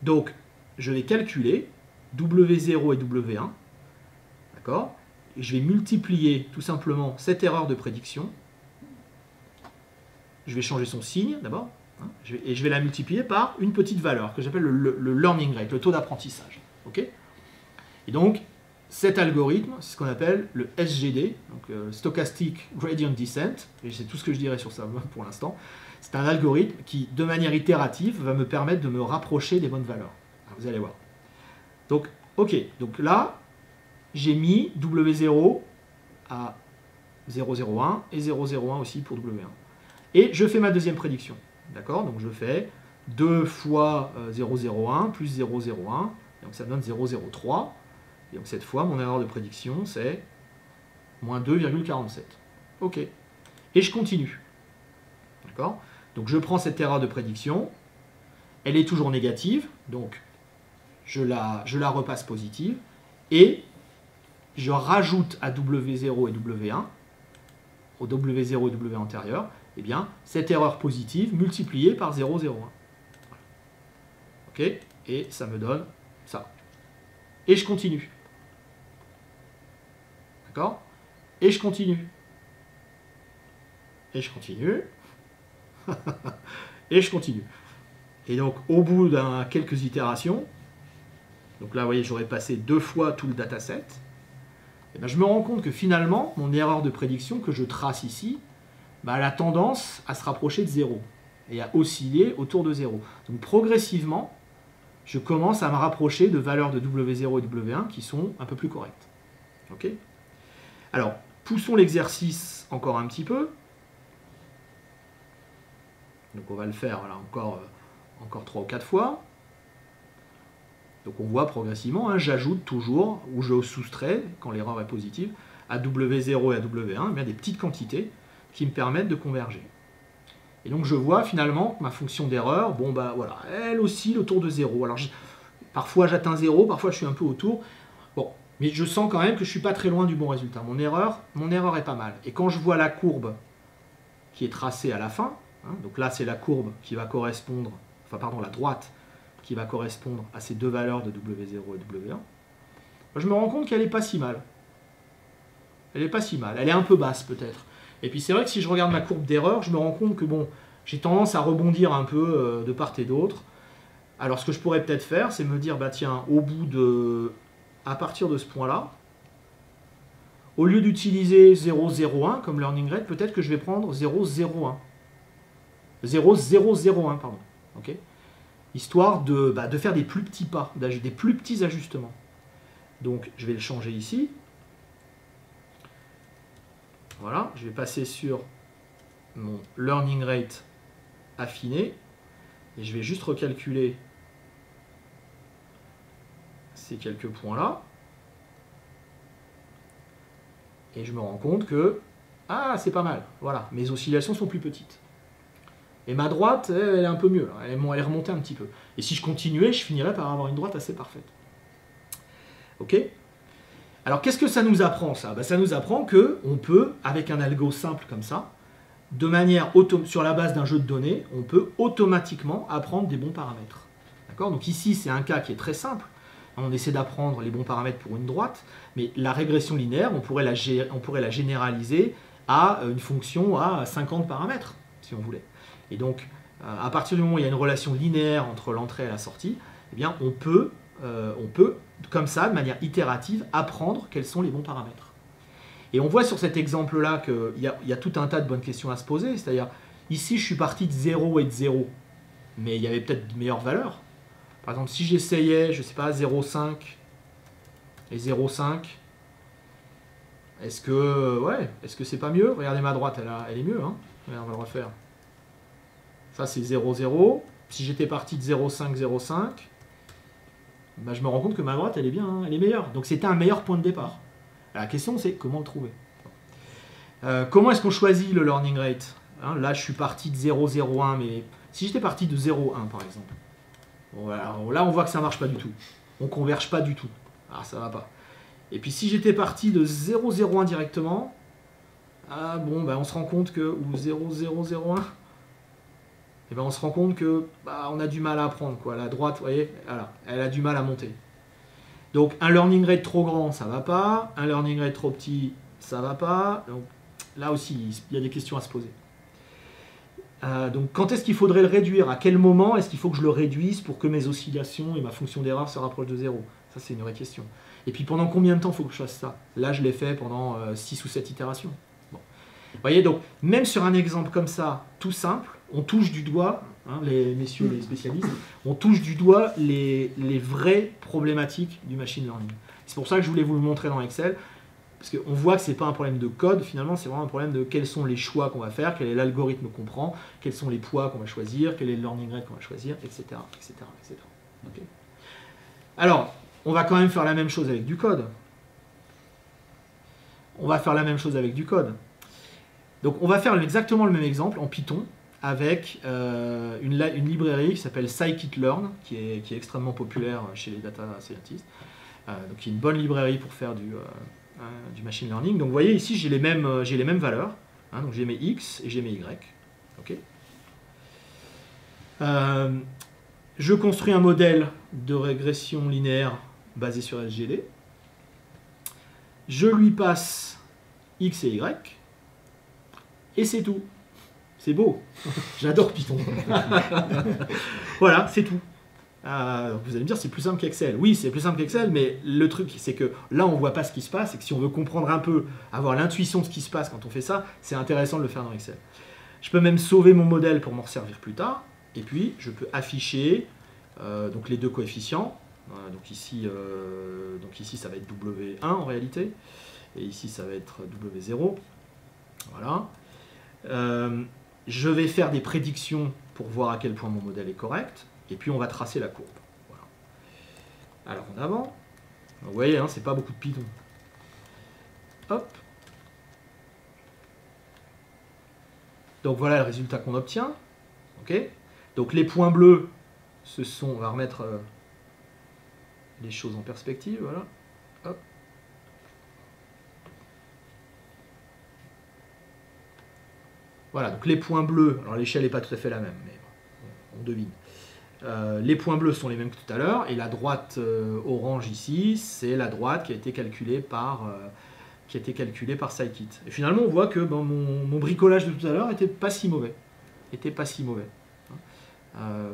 Donc, je vais calculer W0 et W1. D'accord. Je vais multiplier tout simplement cette erreur de prédiction. Je vais changer son signe d'abord. Et je vais la multiplier par une petite valeur que j'appelle le learning rate, le taux d'apprentissage. Okay. Et donc, cet algorithme, c'est ce qu'on appelle le SGD, donc Stochastic Gradient Descent, et c'est tout ce que je dirais sur ça pour l'instant. C'est un algorithme qui, de manière itérative, va me permettre de me rapprocher des bonnes valeurs. Alors, vous allez voir. Donc, ok, donc là, j'ai mis W0 à 0,01 et 0,01 aussi pour W1. Et je fais ma deuxième prédiction. D'accord? Donc je fais 2 fois 0,01 plus 0,01, donc ça me donne 0,03. Et donc cette fois, mon erreur de prédiction, c'est moins 2,47. OK. Et je continue. D'accord? Donc je prends cette erreur de prédiction. Elle est toujours négative. Donc je la repasse positive. Et je rajoute à W0 et W1, au W0 et W1 antérieur, eh bien, cette erreur positive multipliée par 0,01. OK? Et ça me donne ça. Et je continue. D'accord? Et je continue. Et je continue. Et je continue. Et donc, au bout de quelques itérations, donc là, vous voyez, j'aurais passé 2 fois tout le dataset, et bien, je me rends compte que finalement, mon erreur de prédiction que je trace ici, elle a tendance à se rapprocher de 0 et à osciller autour de 0. Donc, progressivement, je commence à me rapprocher de valeurs de W0 et W1 qui sont un peu plus correctes. OK ? Alors, poussons l'exercice encore un petit peu. Donc on va le faire voilà, encore 3 ou 4 fois. Donc on voit progressivement, j'ajoute toujours, ou je soustrais, quand l'erreur est positive, à W0 et à W1, bien des petites quantités qui me permettent de converger. Et donc je vois finalement que ma fonction d'erreur, voilà, elle oscille autour de 0. Alors parfois j'atteins 0, parfois je suis un peu autour. Bon, mais je sens quand même que je ne suis pas très loin du bon résultat. Mon erreur est pas mal. Et quand je vois la courbe qui est tracée à la fin, donc là c'est la courbe qui va correspondre, la droite qui va correspondre à ces deux valeurs de W0 et W1, je me rends compte qu'elle n'est pas si mal. Elle n'est pas si mal. Elle est un peu basse peut-être. Et puis c'est vrai que si je regarde ma courbe d'erreur, je me rends compte que j'ai tendance à rebondir un peu de part et d'autre. Alors ce que je pourrais peut-être faire, c'est me dire, tiens, à partir de ce point-là, au lieu d'utiliser 0,01 comme learning rate, peut-être que je vais prendre 0,01. 0,001, pardon. Okay, histoire de faire des plus petits pas, des plus petits ajustements. Donc je vais le changer ici. Voilà, je vais passer sur mon learning rate affiné et je vais juste recalculer ces quelques points-là. Et je me rends compte que, ah, c'est pas mal, voilà, mes oscillations sont plus petites. Et ma droite, elle est un peu mieux, elle est remontée un petit peu. Et si je continuais, je finirais par avoir une droite assez parfaite. Ok? Alors, qu'est-ce que ça nous apprend, ça? Ça nous apprend qu'on peut, avec un algo simple comme ça, de manière sur la base d'un jeu de données, on peut automatiquement apprendre des bons paramètres. D'accord? Donc ici, c'est un cas qui est très simple. On essaie d'apprendre les bons paramètres pour une droite, mais la régression linéaire, on pourrait la généraliser à une fonction à 50 paramètres, si on voulait. Et donc, à partir du moment où il y a une relation linéaire entre l'entrée et la sortie, eh bien, on peut, comme ça, de manière itérative, apprendre quels sont les bons paramètres. Et on voit sur cet exemple-là qu'il y a tout un tas de bonnes questions à se poser. C'est-à-dire, ici, je suis parti de 0 et de 0, mais il y avait peut-être de meilleures valeurs. Par exemple, si j'essayais, je ne sais pas, 0,5 et 0,5, est-ce que c'est pas mieux? Regardez ma droite, elle est mieux. Hein. On va le refaire. Ça, c'est 0,0. Si j'étais parti de 0,5, 0,5, je me rends compte que ma droite, elle est bien, hein, elle est meilleure. Donc, c'était un meilleur point de départ. La question, c'est comment le trouver. Comment est-ce qu'on choisit le learning rate? Hein, là, je suis parti de 0,01, mais si j'étais parti de 0,1, par exemple, voilà, là, on voit que ça ne marche pas du tout. On ne converge pas du tout. Ah, ça ne va pas. Et puis, si j'étais parti de 0,01 directement, on se rend compte que... Ou 0,001, on se rend compte que on a du mal à apprendre. Quoi. La droite, vous voyez, voilà, elle a du mal à monter. Donc, un learning rate trop grand, ça ne va pas. Un learning rate trop petit, ça ne va pas. Donc, là aussi, il y a des questions à se poser. Donc, quand est-ce qu'il faudrait le réduire? À quel moment est-ce qu'il faut que je le réduise pour que mes oscillations et ma fonction d'erreur se rapprochent de 0? Ça, c'est une vraie question. Et puis, pendant combien de temps il faut que je fasse ça? Là, je l'ai fait pendant 6 ou 7 itérations. Bon. Vous voyez, donc, même sur un exemple comme ça, tout simple, on touche du doigt, hein, les messieurs, les spécialistes, on touche du doigt les vraies problématiques du machine learning. C'est pour ça que je voulais vous le montrer dans Excel. Parce qu'on voit que ce n'est pas un problème de code, finalement, c'est vraiment un problème de quels sont les choix qu'on va faire, quel est l'algorithme qu'on prend, quels sont les poids qu'on va choisir, quel est le learning rate qu'on va choisir, etc. etc., etc. Okay. Alors, on va quand même faire la même chose avec du code. On va faire la même chose avec du code. Donc, on va faire exactement le même exemple en Python avec une librairie qui s'appelle scikit-learn, qui est extrêmement populaire chez les data scientists. Donc, qui est une bonne librairie pour faire du machine learning. Donc vous voyez ici j'ai les mêmes valeurs, hein, donc j'ai mes x et j'ai mes y. Okay. Je construis un modèle de régression linéaire basé sur SGD. Je lui passe x et y et c'est tout. C'est beau. J'adore Python. Voilà, c'est tout. Vous allez me dire, c'est plus simple qu'Excel. Oui, c'est plus simple qu'Excel, mais le truc, c'est que là, on ne voit pas ce qui se passe, et que si on veut comprendre un peu, avoir l'intuition de ce qui se passe quand on fait ça, c'est intéressant de le faire dans Excel. Je peux même sauver mon modèle pour m'en resservir plus tard, et puis je peux afficher donc les deux coefficients. Donc ici, ça va être W1 en réalité, et ici, ça va être W0. Voilà. Je vais faire des prédictions pour voir à quel point mon modèle est correct. Et puis on va tracer la courbe. Voilà. Alors en avant, vous voyez, hein, c'est pas beaucoup de Python. Hop. Donc voilà le résultat qu'on obtient. Okay. Donc les points bleus, on va remettre les choses en perspective. Voilà. Hop. Voilà, donc les points bleus, alors l'échelle n'est pas tout à fait la même, mais on devine. Les points bleus sont les mêmes que tout à l'heure, et la droite orange ici, c'est la droite qui a été calculée par Scikit. Et finalement, on voit que mon bricolage de tout à l'heure n'était pas si mauvais.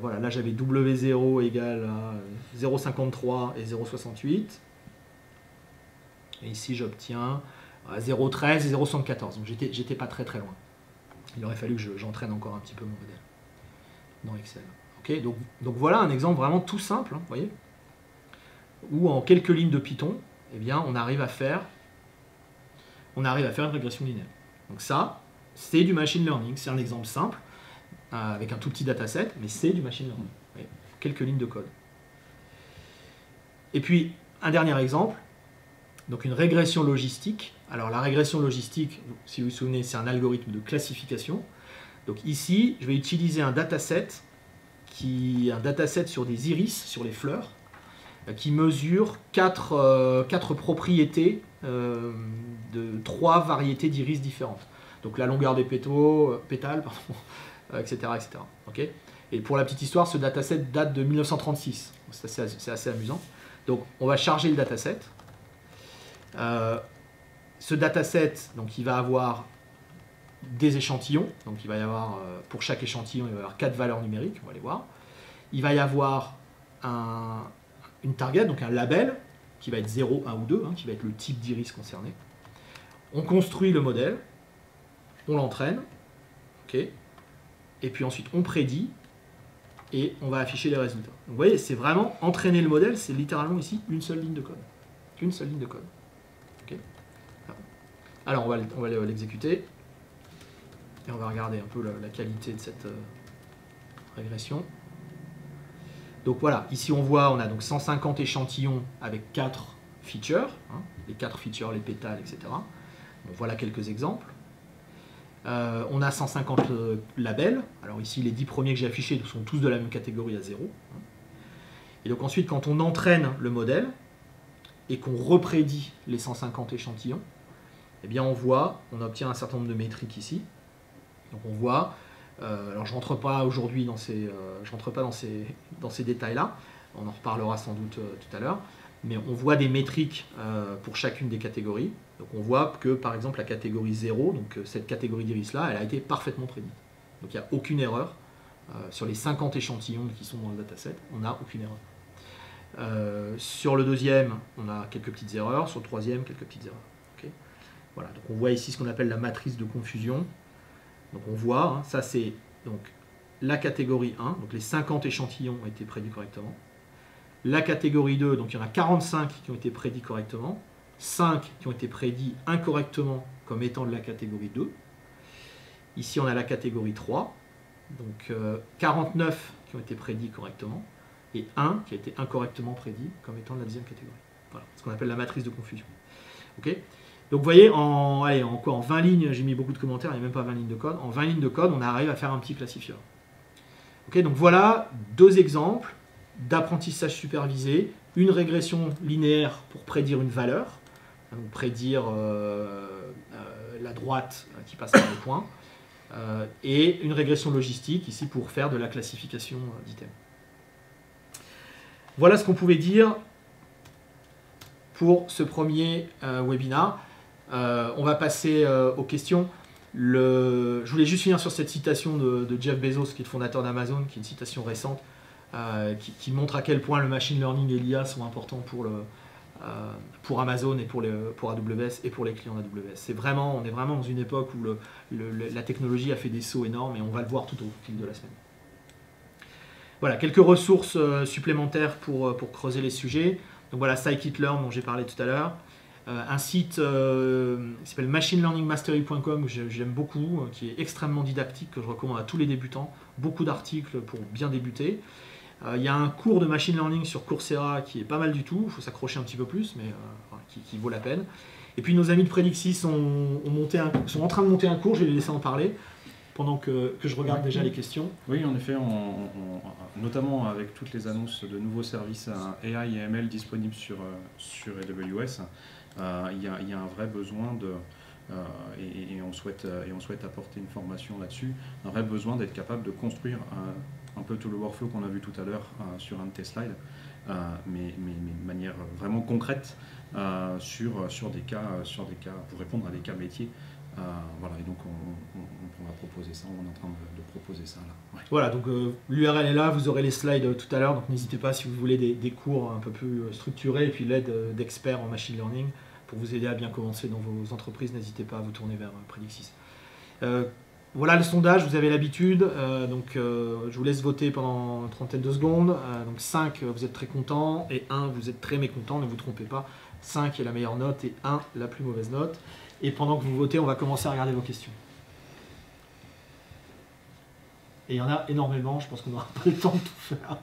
Voilà, là j'avais W0 égale à 0,53 et 0,68. Et ici j'obtiens 0,13 et 0,74. Donc j'étais pas très loin. Il aurait fallu que j'entraîne encore un petit peu mon modèle dans Excel. Okay, donc voilà un exemple vraiment tout simple, hein, voyez, où en quelques lignes de Python, eh bien, on arrive à faire une régression linéaire. Donc ça, c'est du machine learning. C'est un exemple simple, avec un tout petit dataset, mais c'est du machine learning. Voyez, quelques lignes de code. Et puis, un dernier exemple, donc une régression logistique. Alors la régression logistique, si vous vous souvenez, c'est un algorithme de classification. Donc ici, je vais utiliser un dataset sur des iris, sur les fleurs, qui mesure quatre propriétés de 3 variétés d'iris différentes. Donc la longueur des pétales, etc. etc. Okay, et pour la petite histoire, ce dataset date de 1936. C'est assez amusant. Donc on va charger le dataset. Ce dataset, donc il va avoir des échantillons. Donc il va y avoir, pour chaque échantillon, il va y avoir 4 valeurs numériques, on va les voir. Il va y avoir une target, donc un label, qui va être 0, 1 ou 2, qui va être le type d'iris concerné. On construit le modèle, on l'entraîne, okay, et puis ensuite on prédit, et on va afficher les résultats. Donc vous voyez, c'est vraiment entraîner le modèle, c'est littéralement ici une seule ligne de code. Une seule ligne de code. Okay. Alors on va l'exécuter, et on va regarder un peu la qualité de cette régression. Donc voilà, ici on voit, on a donc 150 échantillons avec 4 features, les 4 features, les pétales, etc. Bon, voilà quelques exemples. On a 150 labels. Alors ici, les 10 premiers que j'ai affichés sont tous de la même catégorie à 0. Et donc ensuite, quand on entraîne le modèle et qu'on reprédit les 150 échantillons, eh bien on obtient un certain nombre de métriques ici. Donc on voit, alors je ne rentre pas aujourd'hui dans ces détails-là, on en reparlera sans doute tout à l'heure, mais on voit des métriques pour chacune des catégories. Donc on voit que par exemple la catégorie 0, donc cette catégorie d'iris-là, elle a été parfaitement prédite. Donc il n'y a aucune erreur. Sur les 50 échantillons qui sont dans le dataset, on n'a aucune erreur. Sur le deuxième, on a quelques petites erreurs. Sur le troisième, quelques petites erreurs. Okay, voilà, donc on voit ici ce qu'on appelle la matrice de confusion. Donc on voit, ça c'est donc la catégorie 1, donc les 50 échantillons ont été prédits correctement. La catégorie 2, donc il y en a 45 qui ont été prédits correctement, 5 qui ont été prédits incorrectement comme étant de la catégorie 2. Ici on a la catégorie 3, donc 49 qui ont été prédits correctement, et 1 qui a été incorrectement prédit comme étant de la deuxième catégorie. Voilà, ce qu'on appelle la matrice de confusion. Okay, donc vous voyez, en 20 lignes, j'ai mis beaucoup de commentaires, il n'y a même pas 20 lignes de code. En 20 lignes de code, on arrive à faire un petit classifieur. Okay, donc voilà 2 exemples d'apprentissage supervisé, une régression linéaire pour prédire une valeur, donc prédire la droite qui passe par le point, et une régression logistique ici pour faire de la classification d'items. Voilà ce qu'on pouvait dire pour ce premier webinaire. On va passer aux questions. Je voulais juste finir sur cette citation de Jeff Bezos, qui est le fondateur d'Amazon, qui est une citation récente, qui montre à quel point le machine learning et l'IA sont importants pour Amazon et pour AWS et pour les clients d'AWS. On est vraiment dans une époque où la technologie a fait des sauts énormes et on va le voir tout au fil de la semaine. Voilà, quelques ressources supplémentaires pour creuser les sujets. Donc voilà, scikit-learn dont j'ai parlé tout à l'heure. Un site qui s'appelle machinelearningmastery.com que j'aime beaucoup, qui est extrêmement didactique, que je recommande à tous les débutants. Beaucoup d'articles pour bien débuter. Il y a un cours de machine learning sur Coursera qui est pas mal du tout, il faut s'accrocher un petit peu plus, mais qui vaut la peine. Et puis nos amis de Predixis sont en train de monter un cours, je vais les laisser en parler, pendant que je regarde déjà les questions. Oui, en effet, notamment avec toutes les annonces de nouveaux services AI et ML disponibles sur AWS, il y a un vrai besoin et on souhaite apporter une formation là-dessus, un vrai besoin d'être capable de construire un peu tout le workflow qu'on a vu tout à l'heure sur un de tes slides, mais de manière vraiment concrète sur des cas, pour répondre à des cas métiers. Voilà, et donc on va proposer ça, on est en train de proposer ça là. Ouais. Voilà, donc l'URL est là, vous aurez les slides tout à l'heure, donc n'hésitez pas si vous voulez des cours un peu plus structurés, et puis l'aide d'experts en machine learning pour vous aider à bien commencer dans vos entreprises, n'hésitez pas à vous tourner vers Predixis. Voilà le sondage, vous avez l'habitude, je vous laisse voter pendant une trentaine de secondes. Donc 5, vous êtes très content, et 1, vous êtes très mécontent, ne vous trompez pas. 5 est la meilleure note et 1 la plus mauvaise note. Et pendant que vous votez, on va commencer à regarder vos questions. Et il y en a énormément, je pense qu'on n'aura pas le temps de tout faire.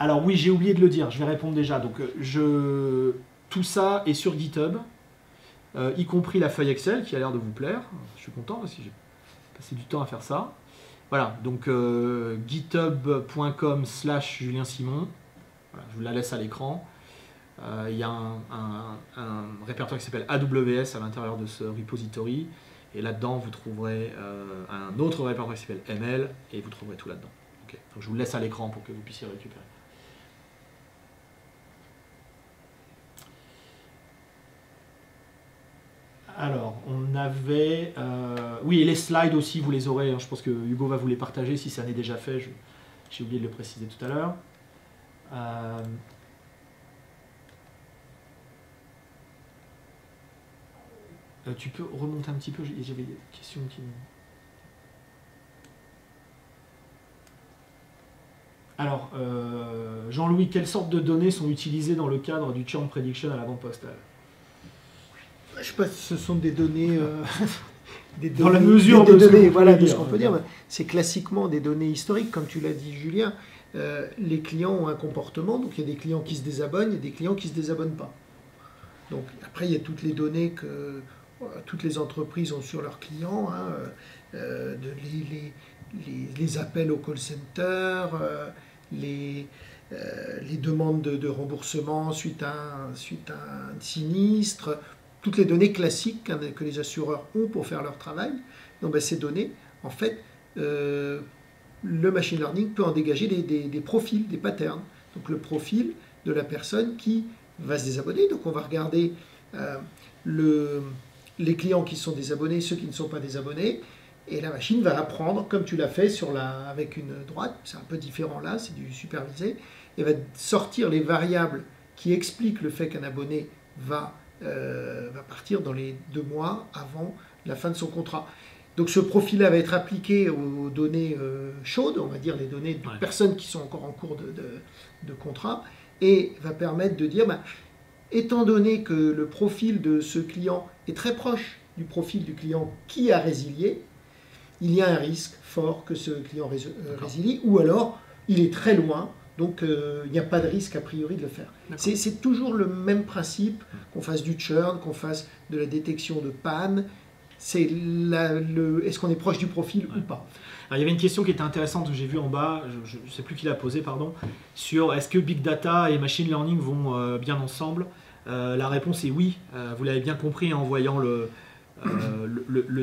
Alors oui, j'ai oublié de le dire, je vais répondre déjà. Donc tout ça est sur GitHub, y compris la feuille Excel qui a l'air de vous plaire. Je suis content parce que j'ai passé du temps à faire ça. Voilà, donc github.com/Julien Simon. Voilà, je vous la laisse à l'écran. Il y a un répertoire qui s'appelle AWS à l'intérieur de ce repository. Et là-dedans, vous trouverez un autre répertoire qui s'appelle ML et vous trouverez tout là-dedans. Okay. Donc je vous le laisse à l'écran pour que vous puissiez récupérer. Alors, on avait... oui, et les slides aussi, vous les aurez. Hein, je pense que Hugo va vous les partager si ça n'est déjà fait. J'ai oublié de le préciser tout à l'heure. Tu peux remonter un petit peu, j'avais des questions qui... Alors, Jean-Louis, quelles sortes de données sont utilisées dans le cadre du churn prediction à la banque postale? Je ne sais pas si ce sont des données... dans la mesure des de données, ce voilà, de dire, ce qu'on peut dire. C'est classiquement des données historiques, comme tu l'as dit, Julien. Les clients ont un comportement, donc il y a des clients qui se désabonnent et des clients qui ne se désabonnent pas. Donc après, il y a toutes les données que toutes les entreprises ont sur leurs clients, hein, les appels au call center, les demandes de remboursement suite à un sinistre, toutes les données classiques que les assureurs ont pour faire leur travail. Donc ces données, en fait, le machine learning peut en dégager des profils, des patterns. Donc le profil de la personne qui va se désabonner. Donc on va regarder les clients qui sont désabonnés, ceux qui ne sont pas désabonnés, et la machine va apprendre, comme tu l'as fait avec une droite, c'est un peu différent là, c'est du supervisé, et va sortir les variables qui expliquent le fait qu'un abonné va partir dans les 2 mois avant la fin de son contrat. Donc ce profil-là va être appliqué aux données chaudes, on va dire les données de personnes qui sont encore en cours de contrat, et va permettre de dire, étant donné que le profil de ce client est très proche du profil du client qui a résilié, il y a un risque fort que ce client résilie, ou alors il est très loin, donc il n'y a pas de risque a priori de le faire. C'est toujours le même principe, qu'on fasse du churn, qu'on fasse de la détection de panne, c'est est-ce qu'on est proche du profil ou pas. Alors, il y avait une question qui était intéressante que j'ai vue en bas, je ne sais plus qui l'a posée, pardon, sur est-ce que Big Data et Machine Learning vont bien ensemble. La réponse est oui, vous l'avez bien compris en voyant le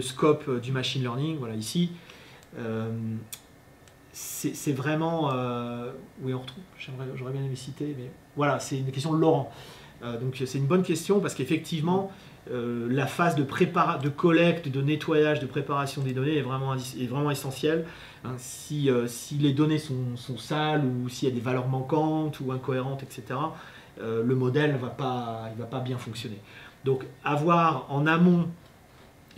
scope du Machine Learning, voilà ici. C'est vraiment... oui, on retrouve, j'aurais bien aimé citer, mais voilà, c'est une question de Laurent. Donc c'est une bonne question parce qu'effectivement, la phase de collecte, de nettoyage, de préparation des données est vraiment essentielle. Hein, si les données sont sales ou s'il y a des valeurs manquantes ou incohérentes, etc., le modèle ne va pas bien fonctionner. Donc avoir en amont,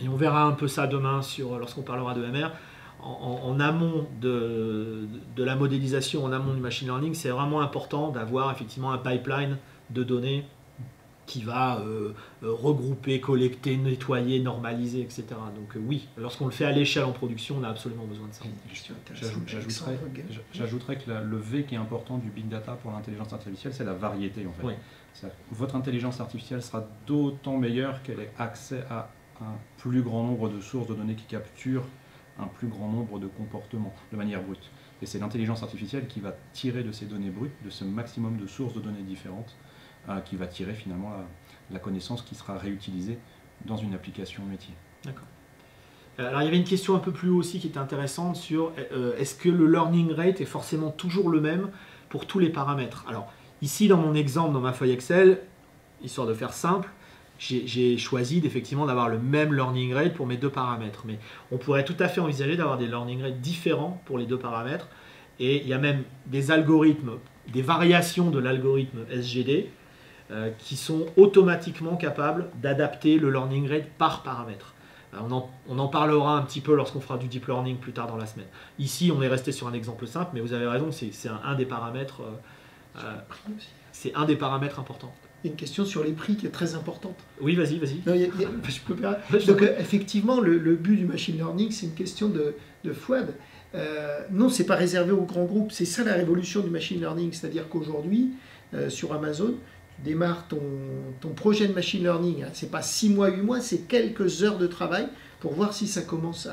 et on verra un peu ça demain lorsqu'on parlera de MR, en amont de la modélisation, en amont du machine learning, c'est vraiment important d'avoir effectivement un pipeline de données qui va regrouper, collecter, nettoyer, normaliser, etc. Donc oui, lorsqu'on le fait à l'échelle en production, on a absolument besoin de ça. J'ajouterais que le V qui est important du big data pour l'intelligence artificielle, c'est la variété en fait. Oui. Votre intelligence artificielle sera d'autant meilleure qu'elle ait accès à un plus grand nombre de sources de données qui capturent un plus grand nombre de comportements de manière brute. Et c'est l'intelligence artificielle qui va tirer de ces données brutes, de ce maximum de sources de données différentes, qui va tirer finalement la connaissance qui sera réutilisée dans une application métier. D'accord. Alors il y avait une question un peu plus haut aussi qui était intéressante sur est-ce que le learning rate est forcément toujours le même pour tous les paramètres. Alors ici dans mon exemple, dans ma feuille Excel, histoire de faire simple, j'ai choisi effectivement d'avoir le même learning rate pour mes 2 paramètres. Mais on pourrait tout à fait envisager d'avoir des learning rates différents pour les 2 paramètres. Et il y a même des algorithmes, des variations de l'algorithme SGD qui sont automatiquement capables d'adapter le learning rate par paramètre. On en parlera un petit peu lorsqu'on fera du deep learning plus tard dans la semaine. Ici, on est resté sur un exemple simple, mais vous avez raison, c'est un des paramètres. C'est un des paramètres importants. Il y a une question sur les prix qui est très importante. Oui, vas-y. Je peux pas. Donc effectivement, le but du machine learning, c'est une question de Fouad. Non, c'est pas réservé aux grands groupes. C'est ça la révolution du machine learning. C'est-à-dire qu'aujourd'hui, sur Amazon, tu démarres ton projet de machine learning. Hein, c'est pas 6 mois, 8 mois, c'est quelques heures de travail pour voir si ça commence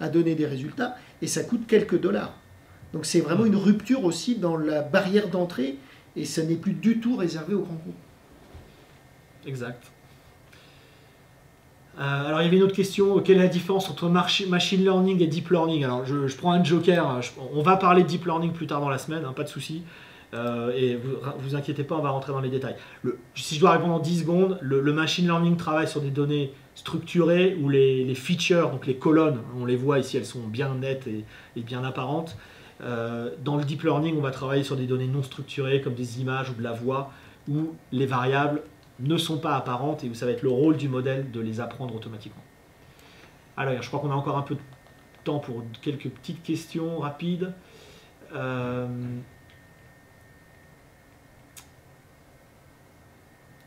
à donner des résultats. Et ça coûte quelques dollars. Donc c'est vraiment une rupture aussi dans la barrière d'entrée. Et ça n'est plus du tout réservé aux grands groupes. Exact. Alors il y avait une autre question, quelle est la différence entre machine learning et deep learning? Alors je prends un joker, on va parler de deep learning plus tard dans la semaine, hein, pas de souci. Et vous inquiétez pas, on va rentrer dans les détails. Si je dois répondre en 10 secondes, le machine learning travaille sur des données structurées où les features, donc les colonnes, on les voit ici, elles sont bien nettes et bien apparentes. Dans le deep learning, on va travailler sur des données non structurées comme des images ou de la voix où les variables ne sont pas apparentes et où ça va être le rôle du modèle de les apprendre automatiquement. Alors, je crois qu'on a encore un peu de temps pour quelques petites questions rapides.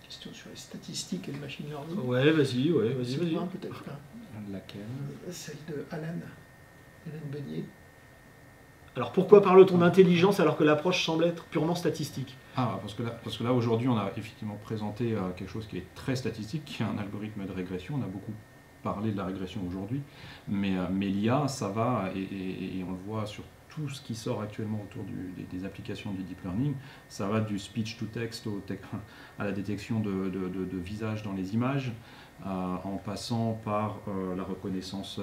Question sur les statistiques et le machine learning. Ouais, vas-y. Peut-être pas. Laquelle? Celle de Alan Beignet. Alors pourquoi parle-t-on d'intelligence alors que l'approche semble être purement statistique? Parce que là aujourd'hui on a effectivement présenté quelque chose qui est très statistique, qui est un algorithme de régression. On a beaucoup parlé de la régression aujourd'hui, mais l'IA, ça va, et on le voit sur tout ce qui sort actuellement autour des applications du deep learning, ça va du speech to text à la détection de visages dans les images, en passant par la reconnaissance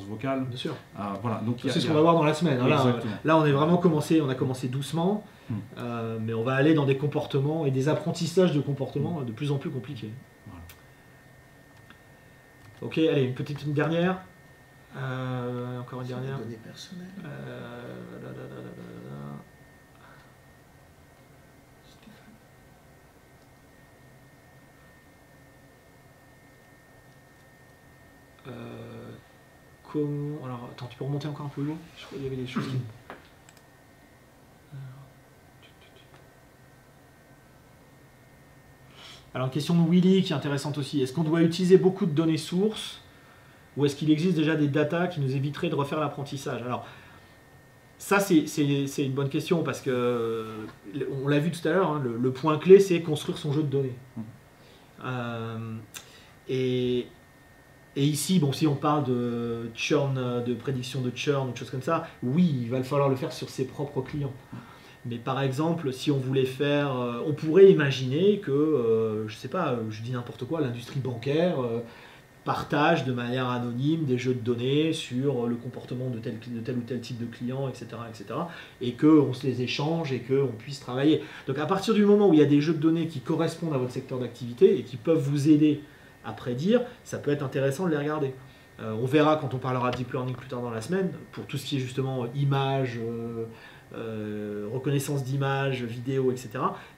vocale. Bien sûr. Voilà, donc c'est ce qu'on va voir dans la semaine. Hein. Là, on a commencé doucement, mais on va aller dans des comportements et des apprentissages de comportements de plus en plus compliqués. Voilà. Ok, allez, une dernière. Encore une dernière. Données personnelles. Comment... Alors, attends, tu peux remonter encore un peu haut? Je crois qu'il y avait des choses qui... Alors, une question de Willy qui est intéressante aussi. Est-ce qu'on doit utiliser beaucoup de données sources ou est-ce qu'il existe déjà des data qui nous éviteraient de refaire l'apprentissage? Alors, ça, c'est une bonne question parce que, on l'a vu tout à l'heure, hein, le point clé, c'est construire son jeu de données. Et ici, bon, si on parle de churn, de prédiction de churn, de choses comme ça, oui, il va falloir le faire sur ses propres clients. Mais par exemple, si on voulait faire, on pourrait imaginer que, je sais pas, je dis n'importe quoi, l'industrie bancaire partage de manière anonyme des jeux de données sur le comportement de tel ou tel type de client, etc., et qu'on se les échange et qu'on puisse travailler. Donc à partir du moment où il y a des jeux de données qui correspondent à votre secteur d'activité et qui peuvent vous aider à prédire, ça peut être intéressant de les regarder. On verra quand on parlera de deep learning plus tard dans la semaine, pour tout ce qui est justement images, reconnaissance d'images, vidéo, etc.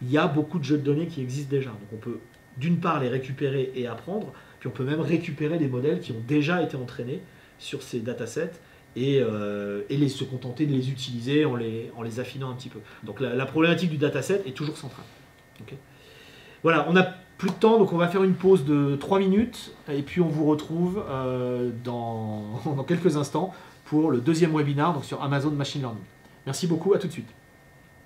Il y a beaucoup de jeux de données qui existent déjà. Donc on peut d'une part les récupérer et apprendre, puis on peut même récupérer des modèles qui ont déjà été entraînés sur ces datasets et se contenter de les utiliser en les affinant un petit peu. Donc la problématique du dataset est toujours centrale. Okay. Voilà, on n'a plus de temps, donc on va faire une pause de 3 minutes et puis on vous retrouve dans quelques instants pour le deuxième webinaire donc sur Amazon Machine Learning. Merci beaucoup, à tout de suite.